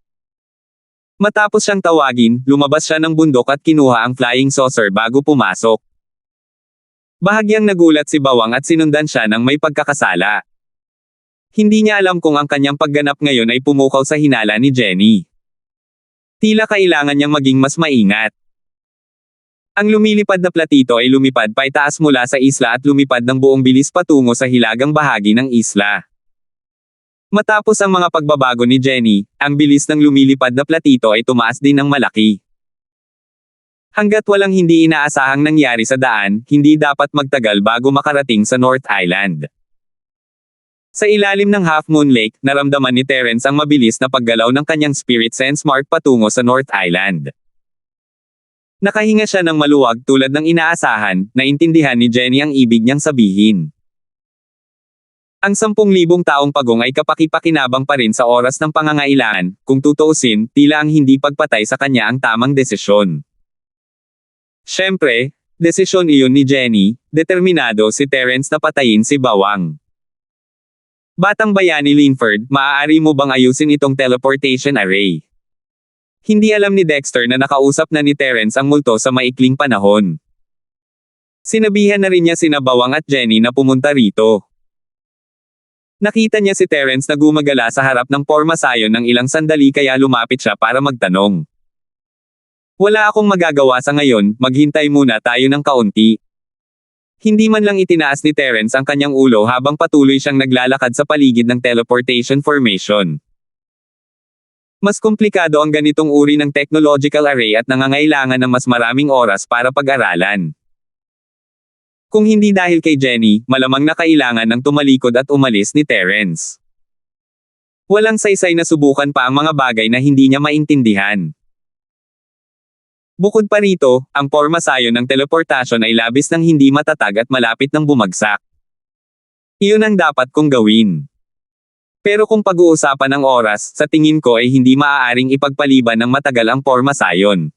Matapos siyang tawagin, lumabas siya ng bundok at kinuha ang flying saucer bago pumasok. Bahagyang nagulat si Bawang at sinundan siya ng may pagkakasala. Hindi niya alam kung ang kanyang pagganap ngayon ay pumukaw sa hinala ni Jenny. Tila kailangan niyang maging mas maingat. Ang lumilipad na platito ay lumipad paitaas mula sa isla at lumipad ng buong bilis patungo sa hilagang bahagi ng isla. Matapos ang mga pagbabago ni Jenny, ang bilis ng lumilipad na platito ay tumaas din ng malaki. Hanggat walang hindi inaasahang nangyari sa daan, hindi dapat magtagal bago makarating sa North Island. Sa ilalim ng Half Moon Lake, naramdaman ni Terence ang mabilis na paggalaw ng kanyang spirit sense mark patungo sa North Island. Nakahinga siya ng maluwag tulad ng inaasahan, naintindihan ni Jenny ang ibig niyang sabihin. Ang 10,000 taong pagong ay kapaki-pakinabang pa rin sa oras ng pangangailangan, kung tutuusin, tila ang hindi pagpatay sa kanya ang tamang desisyon. Siyempre, desisyon iyon ni Jenny, determinado si Terence na patayin si Bawang. Batang bayani Linford, maaari mo bang ayusin itong teleportation array? Hindi alam ni Dexter na nakausap na ni Terence ang multo sa maikling panahon. Sinabihan na rin niya sina Bawang at Jenny na pumunta rito. Nakita niya si Terence na gumagala sa harap ng pormasayon ng ilang sandali kaya lumapit siya para magtanong. Wala akong magagawa sa ngayon, maghintay muna tayo ng kaunti. Hindi man lang itinaas ni Terence ang kanyang ulo habang patuloy siyang naglalakad sa paligid ng teleportation formation. Mas komplikado ang ganitong uri ng technological array at nangangailangan ng mas maraming oras para pag-aralan. Kung hindi dahil kay Jenny, malamang na kailangan ng tumalikod at umalis ni Terence. Walang saysay na subukan pa ang mga bagay na hindi niya maintindihan. Bukod pa rito, ang pormasayon ng teleportasyon ay labis ng hindi matatag at malapit ng bumagsak. Iyon ang dapat kong gawin. Pero kung pag-uusapan ng oras, sa tingin ko ay hindi maaaring ipagpaliban ng matagal ang pormasayon.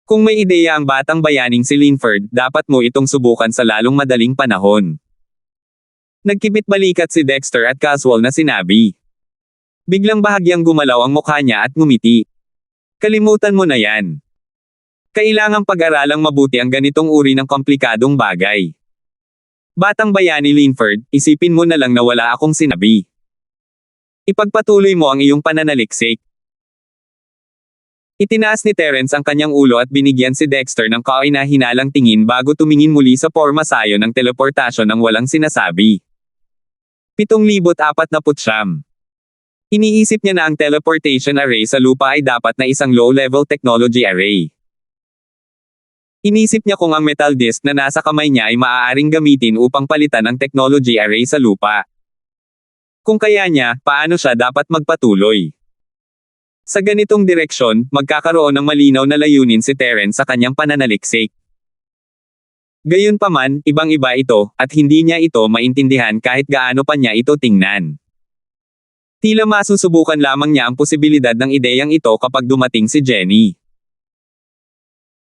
Kung may ideya ang batang bayaning si Linford, dapat mo itong subukan sa lalong madaling panahon. Nagkibit balikat si Dexter at casual na sinabi. Biglang bahagyang gumalaw ang mukha niya at ngumiti. Kalimutan mo na yan. Kailangang pag-aralang mabuti ang ganitong uri ng komplikadong bagay. Batang bayani Linford, isipin mo na lang na wala akong sinabi. Ipagpatuloy mo ang iyong pananaliksik. Itinaas ni Terence ang kanyang ulo at binigyan si Dexter ng kahinahinalang tingin bago tumingin muli sa pormasayon ng teleportasyon ng walang sinasabi. 7,049. Iniisip niya na ang teleportation array sa lupa ay dapat na isang low-level technology array. Inisip niya kung ang metal disc na nasa kamay niya ay maaaring gamitin upang palitan ang technology array sa lupa. Kung kaya niya, paano siya dapat magpatuloy? Sa ganitong direksyon, magkakaroon ng malinaw na layunin si Terence sa kanyang pananaliksik. Gayunpaman, ibang-iba ito, at hindi niya ito maintindihan kahit gaano pa niya ito tingnan. Tila masusubukan lamang niya ang posibilidad ng ideyang ito kapag dumating si Jenny.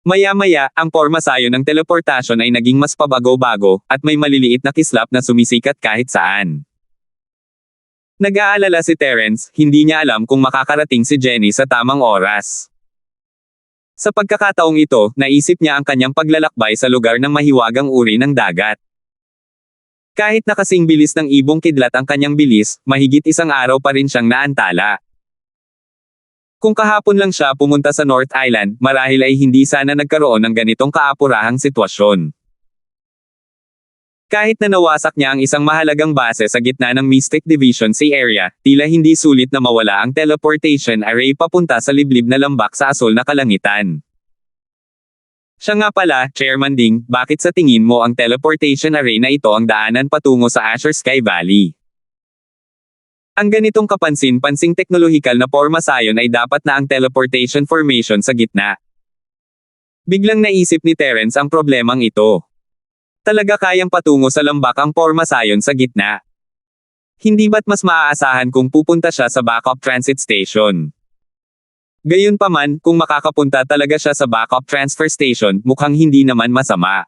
Maya-maya, ang pormasayon ng teleportasyon ay naging mas pabago-bago, at may maliliit na kislap na sumisikat kahit saan. Nag-aalala si Terence, hindi niya alam kung makakarating si Jenny sa tamang oras. Sa pagkakataong ito, naisip niya ang kanyang paglalakbay sa lugar ng mahiwagang uri ng dagat. Kahit na kasing bilis ng ibong kidlat ang kanyang bilis, mahigit isang araw pa rin siyang naantala. Kung kahapon lang siya pumunta sa North Island, marahil ay hindi sana nagkaroon ng ganitong kaapurahang sitwasyon. Kahit na nawasak niya ang isang mahalagang base sa gitna ng Mystic Division Sea area, tila hindi sulit na mawala ang teleportation array papunta sa liblib na lambak sa asul na kalangitan. Siya nga pala, Chairman Ding, bakit sa tingin mo ang teleportation array na ito ang daanan patungo sa Azure Sky Valley? Ang ganitong kapansin-pansing teknolohikal na pormasayon ay dapat na ang teleportation formation sa gitna. Biglang naisip ni Terence ang problemang ito. Talaga kayang patungo sa lambak ang pormasayon sa gitna? Hindi ba't mas maaasahan kung pupunta siya sa backup transit station? Gayunpaman, kung makakapunta talaga siya sa backup transfer station, mukhang hindi naman masama.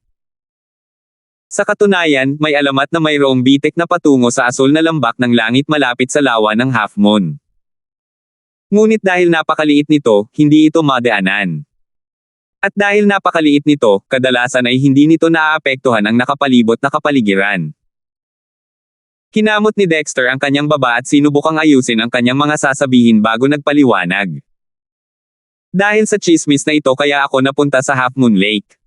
Sa katunayan, may alamat na mayroong bitek na patungo sa asul na lambak ng langit malapit sa lawa ng Half Moon. Ngunit dahil napakaliit nito, hindi ito madaanan. At dahil napakaliit nito, kadalasan ay hindi nito naaapektuhan ang nakapalibot na kapaligiran. Kinamot ni Dexter ang kanyang baba at sinubukang ayusin ang kanyang mga sasabihin bago nagpaliwanag. Dahil sa chismis na ito kaya ako napunta sa Half Moon Lake.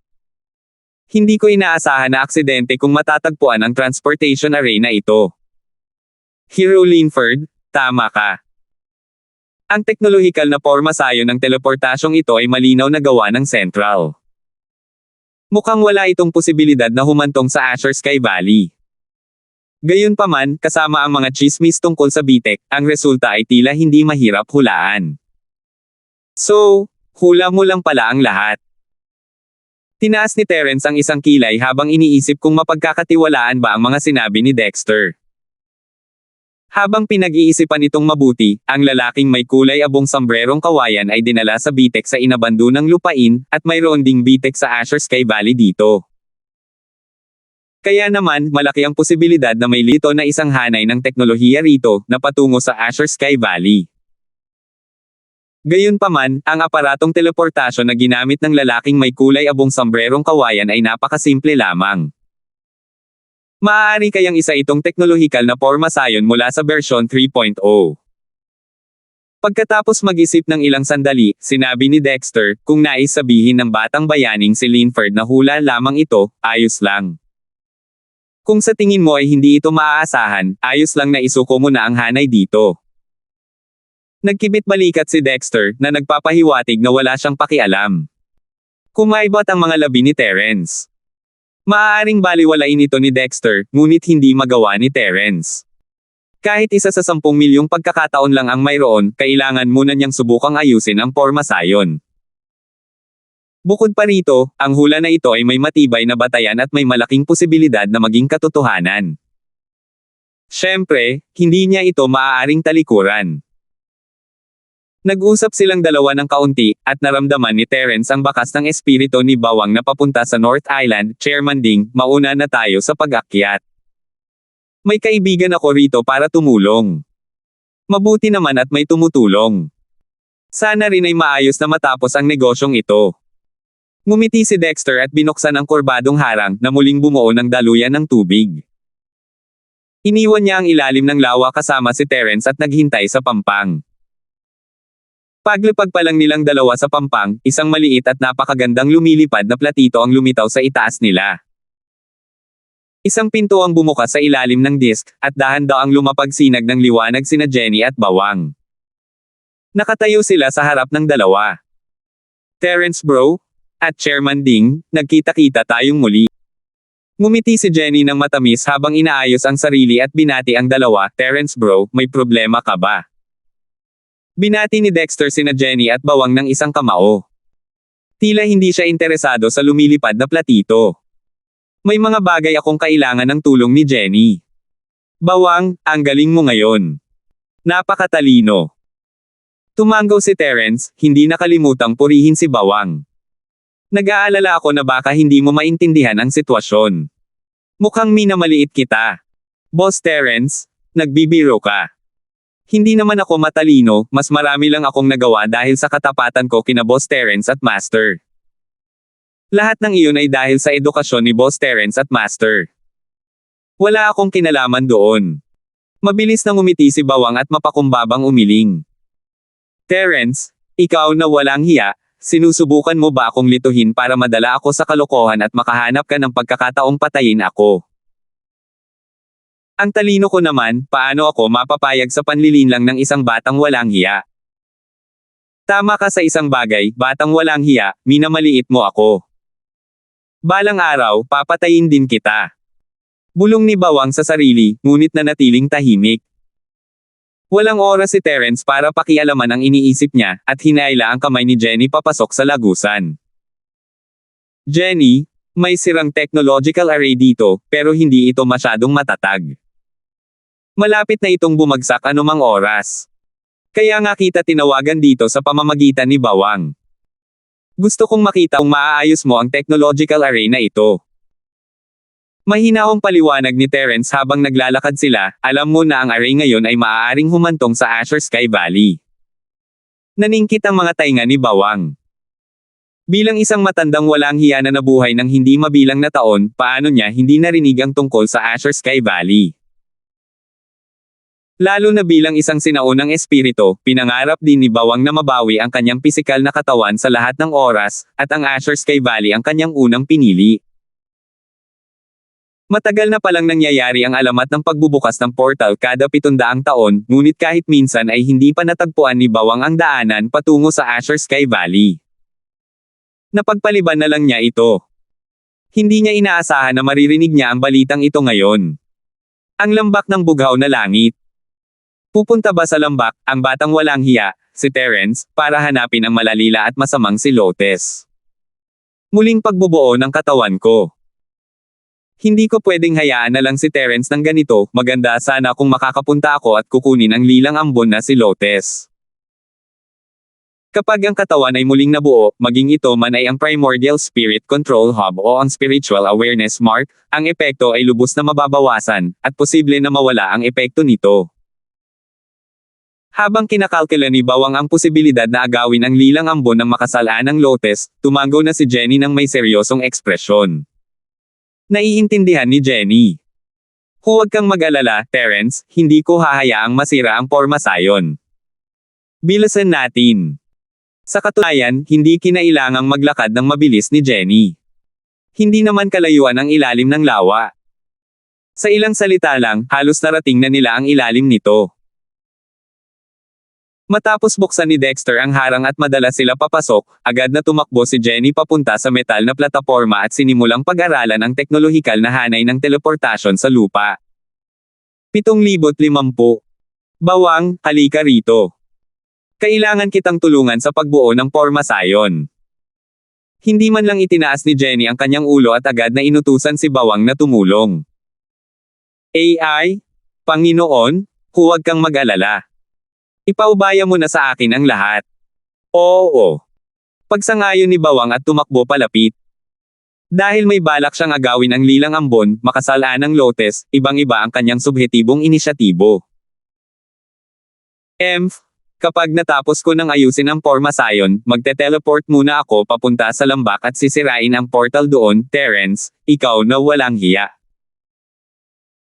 Hindi ko inaasahan na aksidente kung matatagpuan ang transportation array na ito. Hero Linford, tama ka. Ang teknolohikal na pormasayon ng teleportasyong ito ay malinaw na gawa ng Central. Mukhang wala itong posibilidad na humantong sa Azure Sky Valley. Gayunpaman, kasama ang mga chismis tungkol sa bitek, ang resulta ay tila hindi mahirap hulaan. So, hula mo lang pala ang lahat. Tinaas ni Terence ang isang kilay habang iniisip kung mapagkakatiwalaan ba ang mga sinabi ni Dexter. Habang pinag-iisipan itong mabuti, ang lalaking may kulay abong sambrerong kawayan ay dinala sa bitek sa inabandonang lupain, at mayroon ding bitek sa Azure Sky Valley dito. Kaya naman, malaki ang posibilidad na may lito na isang hanay ng teknolohiya rito, na patungo sa Azure Sky Valley. Gayunpaman, ang aparatong teleportasyon na ginamit ng lalaking may kulay abong sombrerong kawayan ay napakasimple lamang. Maaari kayang isa itong teknolohikal na pormasayon mula sa bersyon 3.0. Pagkatapos mag-isip ng ilang sandali, sinabi ni Dexter, kung nais sabihin ng batang bayaning si Linford na hula lamang ito, ayos lang. Kung sa tingin mo ay hindi ito maaasahan, ayos lang na isuko mo na ang hanay dito. Nagkibit balikat si Dexter, na nagpapahiwatig na wala siyang pakialam. Kumaibot ang mga labi ni Terence. Maaaring baliwalain ito ni Dexter, ngunit hindi magawa ni Terence. Kahit isa sa 10 milyong pagkakataon lang ang mayroon, kailangan muna niyang subukang ayusin ang pormasayon. Bukod pa rito, ang hula na ito ay may matibay na batayan at may malaking posibilidad na maging katotohanan. Siyempre, hindi niya ito maaaring talikuran. Nag-usap silang dalawa ng kaunti, at naramdaman ni Terence ang bakas ng espiritu ni Bawang na papunta sa North Island. Chairman Ding, mauna na tayo sa pag-akyat. May kaibigan ako rito para tumulong. Mabuti naman at may tumutulong. Sana rin ay maayos na matapos ang negosyong ito. Ngumiti si Dexter at binuksan ang kurbadong harang na muling bumuo ng daluyan ng tubig. Iniwan niya ang ilalim ng lawa kasama si Terence at naghintay sa pampang. Paglapag pa lang nilang dalawa sa pampang, isang maliit at napakagandang lumilipad na platito ang lumitaw sa itaas nila. Isang pinto ang bumukas sa ilalim ng disk, at dahan-daang lumapagsinag ng liwanag sina Jenny at Bawang. Nakatayo sila sa harap ng dalawa. Terence bro? At Chairman Ding, nagkita-kita tayong muli. Ngumiti si Jenny ng matamis habang inaayos ang sarili at binati ang dalawa. Terence bro, may problema ka ba? Binati ni Dexter sina Jenny at Bawang ng isang kamao. Tila hindi siya interesado sa lumilipad na platito. May mga bagay akong kailangan ng tulong ni Jenny. Bawang, ang galing mo ngayon. Napakatalino. Tumanggaw si Terence, hindi nakalimutang purihin si Bawang. Nag-aalala ako na baka hindi mo maintindihan ang sitwasyon. Mukhang minamaliit kita. Boss Terence, nagbibiro ka. Hindi naman ako matalino, mas marami lang akong nagawa dahil sa katapatan ko kina Boss Terence at Master. Lahat ng iyon ay dahil sa edukasyon ni Boss Terence at Master. Wala akong kinalaman doon. Mabilis na ngumiti si Bawang at mapakumbabang umiling. Terence, ikaw na walang hiya, sinusubukan mo ba akong lituhin para madala ako sa kalokohan at makahanap ka ng pagkakataong patayin ako? Ang talino ko naman, paano ako mapapayag sa panlilinlang ng isang batang walang hiya? Tama ka sa isang bagay, batang walang hiya, minamaliit mo ako. Balang araw, papatayin din kita. Bulong ni Bawang sa sarili, ngunit nanatiling tahimik. Walang oras si Terence para pakialaman ang iniisip niya, at hinaila ang kamay ni Jenny papasok sa lagusan. Jenny, may sirang technological array dito, pero hindi ito masyadong matatag. Malapit na itong bumagsak anumang oras. Kaya nga kita tinawagan dito sa pamamagitan ni Bawang. Gusto kong makita kung maaayos mo ang technological array na ito. Mahinahong paliwanag ni Terence habang naglalakad sila, alam mo na ang array ngayon ay maaaring humantong sa Azure Sky Valley. Naningkit ang mga tainga ni Bawang. Bilang isang matandang walang hiya na nabuhay ng hindi mabilang na taon, paano niya hindi narinig ang tungkol sa Azure Sky Valley? Lalo na bilang isang sinaunang espiritu, pinangarap din ni Bawang na mabawi ang kanyang pisikal na katawan sa lahat ng oras, at ang Azure Sky Valley ang kanyang unang pinili. Matagal na palang nangyayari ang alamat ng pagbubukas ng portal kada 700 taon, ngunit kahit minsan ay hindi pa natagpuan ni Bawang ang daanan patungo sa Azure Sky Valley. Napagpaliban na lang niya ito. Hindi niya inaasahan na maririnig niya ang balitang ito ngayon. Ang lambak ng bughaw na langit. Pupunta ba sa lambak, ang batang walang hiya, si Terence, para hanapin ang malalila at masamang si Lotes? Muling pagbubuo ng katawan ko. Hindi ko pwedeng hayaan na lang si Terence ng ganito, maganda sana kung makakapunta ako at kukunin ang lilang ambon na si Lotes. Kapag ang katawan ay muling nabuo, maging ito man ay ang Primordial Spirit Control Hub o ang Spiritual Awareness Mark, ang epekto ay lubos na mababawasan, at posible na mawala ang epekto nito. Habang kinakalkula ni Bawang ang posibilidad na agawin ang lilang ambon ng makasalanang lotes, tumango na si Jenny ng may seryosong ekspresyon. Naiintindihan ni Jenny. Huwag kang mag-alala, Terence, hindi ko hahayaang masira ang pormasayon. Bilasan natin. Sa katunayan, hindi kinailangang maglakad ng mabilis ni Jenny. Hindi naman kalayuan ang ilalim ng lawa. Sa ilang salita lang, halos narating na nila ang ilalim nito. Matapos buksan ni Dexter ang harang at madala sila papasok, agad na tumakbo si Jenny papunta sa metal na plataporma at sinimulang pag-aralan ang teknolohikal na hanay ng teleportasyon sa lupa. 7,050. Bawang, halika rito. Kailangan kitang tulungan sa pagbuo ng pormasayon. Hindi man lang itinaas ni Jenny ang kanyang ulo at agad na inutusan si Bawang na tumulong. AI? Panginoon, huwag kang mag-alala. Ipaubaya mo na sa akin ang lahat. Oo. Pagsangayon ni Bawang at tumakbo palapit. Dahil may balak siyang agawin ang lilang ambon, makasalaan ng lotes, ibang-iba ang kanyang subhetibong inisyatibo. Kapag natapos ko nang ayusin ang pormasayon, magte-teleport muna ako papunta sa lambak at sisirain ang portal doon, Terence, ikaw na walang hiya.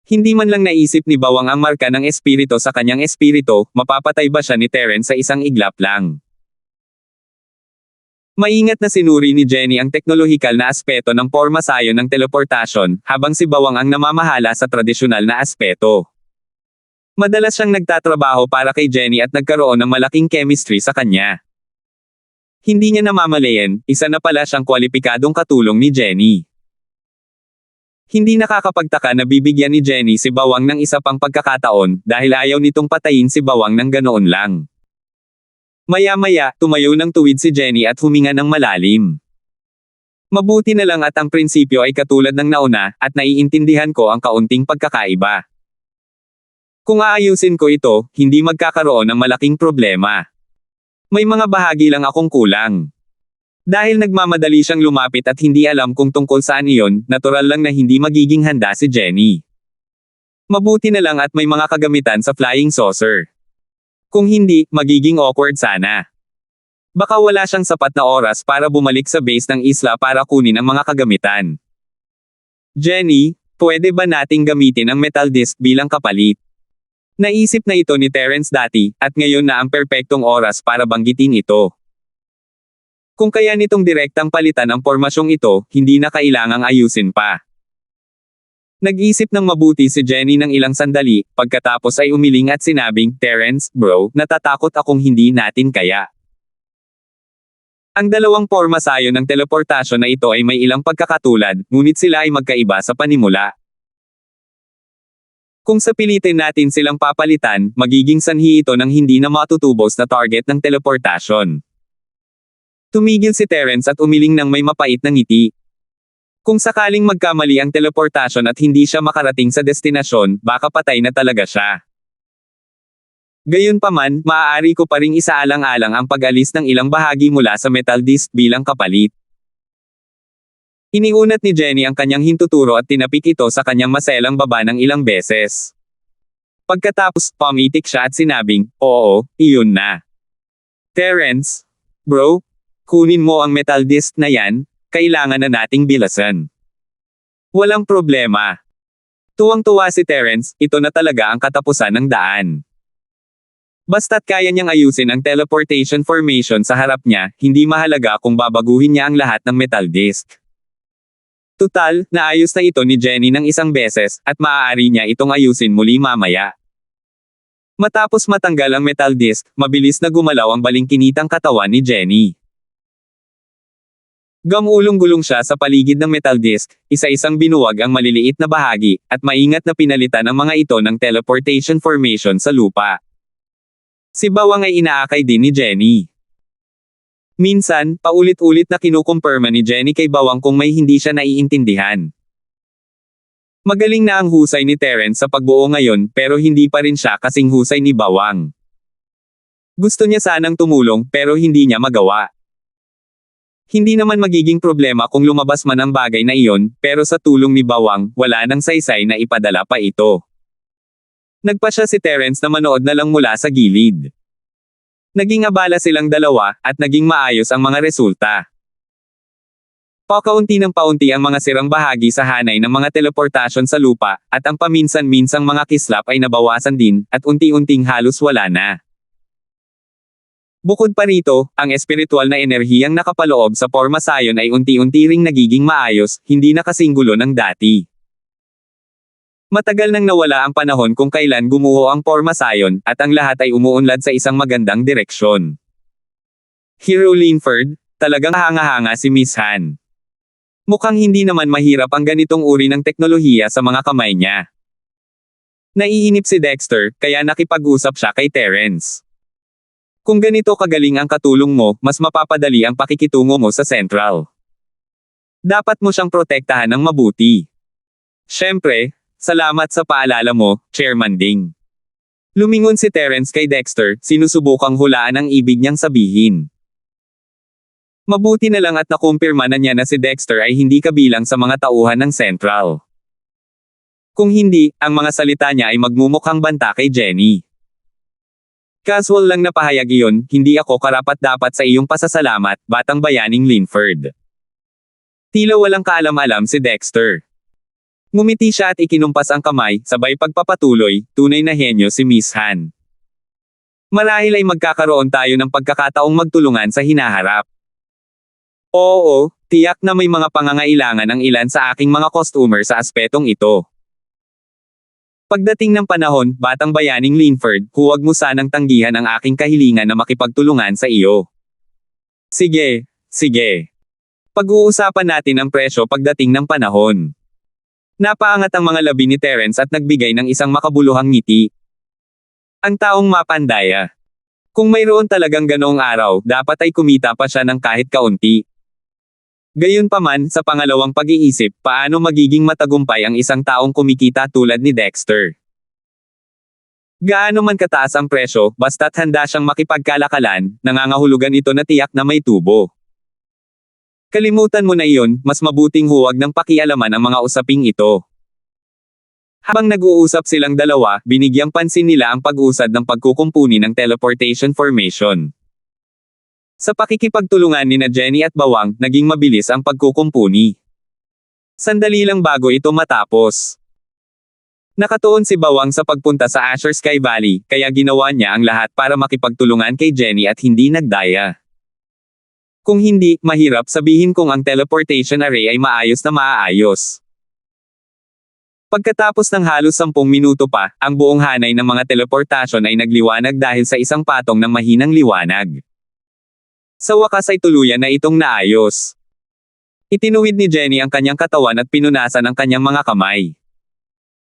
Hindi man lang naisip ni Bawang ang marka ng espirito sa kanyang espirito, mapapatay ba siya ni Terence sa isang iglap lang. Maingat na sinuri ni Jenny ang teknolohikal na aspeto ng pormasayon ng teleportasyon, habang si Bawang ang namamahala sa tradisyonal na aspeto. Madalas siyang nagtatrabaho para kay Jenny at nagkaroon ng malaking chemistry sa kanya. Hindi niya namamalayan, isa na pala siyang kwalipikadong katulong ni Jenny. Hindi nakakapagtaka na bibigyan ni Jenny si Bawang ng isa pang pagkakataon, dahil ayaw nitong patayin si Bawang ng ganoon lang. Maya-maya, tumayo ng tuwid si Jenny at huminga ng malalim. Mabuti na lang at ang prinsipyo ay katulad ng nauna, at naiintindihan ko ang kaunting pagkakaiba. Kung aayusin ko ito, hindi magkakaroon ng malaking problema. May mga bahagi lang akong kulang. Dahil nagmamadali siyang lumapit at hindi alam kung tungkol saan iyon, natural lang na hindi magiging handa si Jenny. Mabuti na lang at may mga kagamitan sa flying saucer. Kung hindi, magiging awkward sana. Baka wala siyang sapat na oras para bumalik sa base ng isla para kunin ang mga kagamitan. Jenny, pwede ba nating gamitin ang metal disc bilang kapalit? Naisip na ito ni Terence dati, at ngayon na ang perpektong oras para banggitin ito. Kung kaya nitong direktang palitan ang pormasyong ito, hindi na kailangang ayusin pa. Nag-isip ng mabuti si Jenny ng ilang sandali, pagkatapos ay umiling at sinabing, Terence, bro, natatakot akong hindi natin kaya. Ang dalawang pormasayon ng teleportasyon na ito ay may ilang pagkakatulad, ngunit sila ay magkaiba sa panimula. Kung sapilitin natin silang papalitan, magiging sanhi ito ng hindi na matutubos na target ng teleportasyon. Tumigil si Terence at umiling ng may mapait na ngiti. Kung sakaling magkamali ang teleportasyon at hindi siya makarating sa destinasyon, baka patay na talaga siya. Gayunpaman, maaari ko pa ring isaalang-alang ang pag-alis ng ilang bahagi mula sa metal disc bilang kapalit. Iniunat ni Jenny ang kanyang hintuturo at tinapik ito sa kanyang maselang baba ng ilang beses. Pagkatapos, pumitik siya at sinabing, oo, iyon na. Terence, bro, kunin mo ang metal disc na yan, kailangan na nating bilasan. Walang problema. Tuwang-tuwa si Terence, ito na talaga ang katapusan ng daan. Basta't kaya niyang ayusin ang teleportation formation sa harap niya, hindi mahalaga kung babaguhin niya ang lahat ng metal disc. Tutal, naayos na ito ni Jenny ng isang beses, at maaari niya itong ayusin muli mamaya. Matapos matanggal ang metal disc, mabilis na gumalaw ang balingkinitang katawan ni Jenny. Gamulong-gulong siya sa paligid ng metal disc, isa-isang binuwag ang maliliit na bahagi, at maingat na pinalitan ang mga ito ng teleportation formation sa lupa. Si Bawang ay inaakay din ni Jenny. Minsan, paulit-ulit na kinukumpirma ni Jenny kay Bawang kung may hindi siya naiintindihan. Magaling na ang husay ni Terence sa pagbuo ngayon, pero hindi pa rin siya kasing husay ni Bawang. Gusto niya sanang tumulong, pero hindi niya magawa. Hindi naman magiging problema kung lumabas man ang bagay na iyon, pero sa tulong ni Bawang, wala nang saysay na ipadala pa ito. Nagpasya si Terence na manood na lang mula sa gilid. Naging abala silang dalawa, at naging maayos ang mga resulta. Pakaunti ng paunti ang mga sirang bahagi sa hanay ng mga teleportasyon sa lupa, at ang paminsan-minsang mga kislap ay nabawasan din, at unti-unting halos wala na. Bukod pa rito, ang espiritual na enerhiyang nakapaloob sa Pormasayon ay unti-unti ring nagiging maayos, hindi na kasing gulo ng dati. Matagal nang nawala ang panahon kung kailan gumuho ang Pormasayon, at ang lahat ay umuunlad sa isang magandang direksyon. Hero Linford, talagang hanga-hanga si Miss Han. Mukhang hindi naman mahirap ang ganitong uri ng teknolohiya sa mga kamay niya. Naiinip si Dexter, kaya nakipag-usap siya kay Terence. Kung ganito kagaling ang katulong mo, mas mapapadali ang pakikitungo mo sa Central. Dapat mo siyang protektahan ng mabuti. Siyempre, salamat sa paalala mo, Chairman Ding. Lumingon si Terence kay Dexter, sinusubukang hulaan ang ibig niyang sabihin. Mabuti na lang at nakumpirma na niya na si Dexter ay hindi kabilang sa mga tauhan ng Central. Kung hindi, ang mga salita niya ay magmumukhang banta kay Jenny. Casual lang na pahayag iyon, hindi ako karapat-dapat sa iyong pasasalamat, batang bayaning Linford. Tila walang kaalam-alam si Dexter. Ngumiti siya at ikinumpas ang kamay, sabay pagpapatuloy, tunay na henyo si Miss Han. Marahil ay magkakaroon tayo ng pagkakataong magtulungan sa hinaharap. Oo, tiyak na may mga pangangailangan ang ilan sa aking mga customer sa aspetong ito. Pagdating ng panahon, batang bayaning Linford, huwag mo sanang tanggihan ang aking kahilingan na makipagtulungan sa iyo. Sige, sige. Pag-uusapan natin ang presyo pagdating ng panahon. Napaangat ang mga labi ni Terence at nagbigay ng isang makabuluhang ngiti. Ang taong mapandaya. Kung mayroon talagang ganoong araw, dapat ay kumita pa siya ng kahit kaunti. Gayunpaman, sa pangalawang pag-iisip, paano magiging matagumpay ang isang taong kumikita tulad ni Dexter? Gaano man kataas ang presyo, basta't handa siyang makipagkalakalan, nangangahulugan ito na tiyak na may tubo. Kalimutan mo na iyon, mas mabuting huwag ng pakialaman ang mga usaping ito. Habang nag-uusap silang dalawa, binigyang pansin nila ang pag-usad ng pagkukumpuni ng teleportation formation. Sa pakikipagtulungan ni na Jenny at Bawang, naging mabilis ang pagkukumpuni. Sandali lang bago ito matapos. Nakatuon si Bawang sa pagpunta sa Azure Sky Valley, kaya ginawa niya ang lahat para makipagtulungan kay Jenny at hindi nagdaya. Kung hindi, mahirap sabihin kung ang teleportation array ay maayos na maaayos. Pagkatapos ng halos 10 minuto pa, ang buong hanay ng mga teleportasyon ay nagliwanag dahil sa isang patong ng mahinang liwanag. Sa wakas ay tuluyan na itong naayos. Itinuwid ni Jenny ang kanyang katawan at pinunasan ang kanyang mga kamay.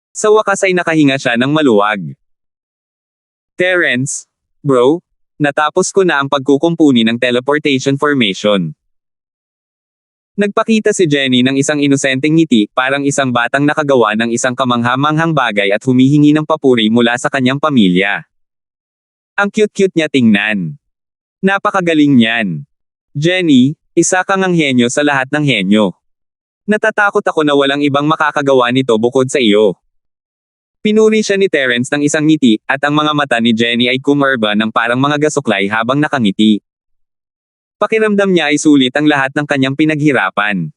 Sa wakas ay nakahinga siya ng maluwag. Terence, bro, natapos ko na ang pagkukumpuni ng teleportation formation. Nagpakita si Jenny ng isang inosenteng ngiti, parang isang batang nakagawa ng isang kamangha-manghang bagay at humihingi ng papuri mula sa kanyang pamilya. Ang cute-cute niya tingnan. Napakagaling niyan. Jenny, isa kang anghenyo sa lahat ng henyo. Natatakot ako na walang ibang makakagawa nito bukod sa iyo. Pinuri siya ni Terence ng isang ngiti, at ang mga mata ni Jenny ay kumerba ng parang mga gasuklay habang nakangiti. Pakiramdam niya ay sulit ang lahat ng kanyang pinaghirapan.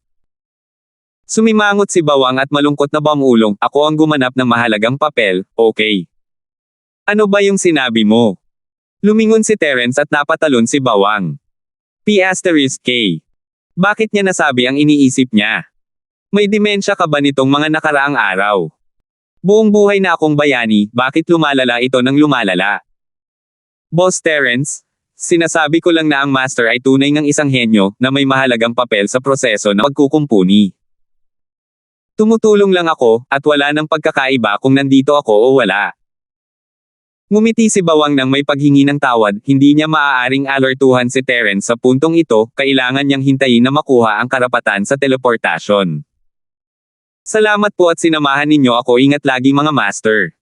Sumimangot si Bawang at malungkot na bamulong, ako ang gumanap ng mahalagang papel, okay. Ano ba yung sinabi mo? Lumingon si Terence at napatalon si Bawang. P*K. Bakit niya nasabi ang iniisip niya? May dimensya ka ba nitong mga nakaraang araw? Buong buhay na akong bayani, bakit lumalala ito ng lumalala? Boss Terence, sinasabi ko lang na ang master ay tunay ngang isang henyo, na may mahalagang papel sa proseso ng pagkukumpuni. Tumutulong lang ako, at wala nang pagkakaiba kung nandito ako o wala. Ngumiti si Bawang nang may paghingi ng tawad, hindi niya maaaring alertuhan si Terence sa puntong ito, kailangan niyang hintayin na makuha ang karapatan sa teleportasyon. Salamat po at sinamahan ninyo ako, ingat lagi mga master.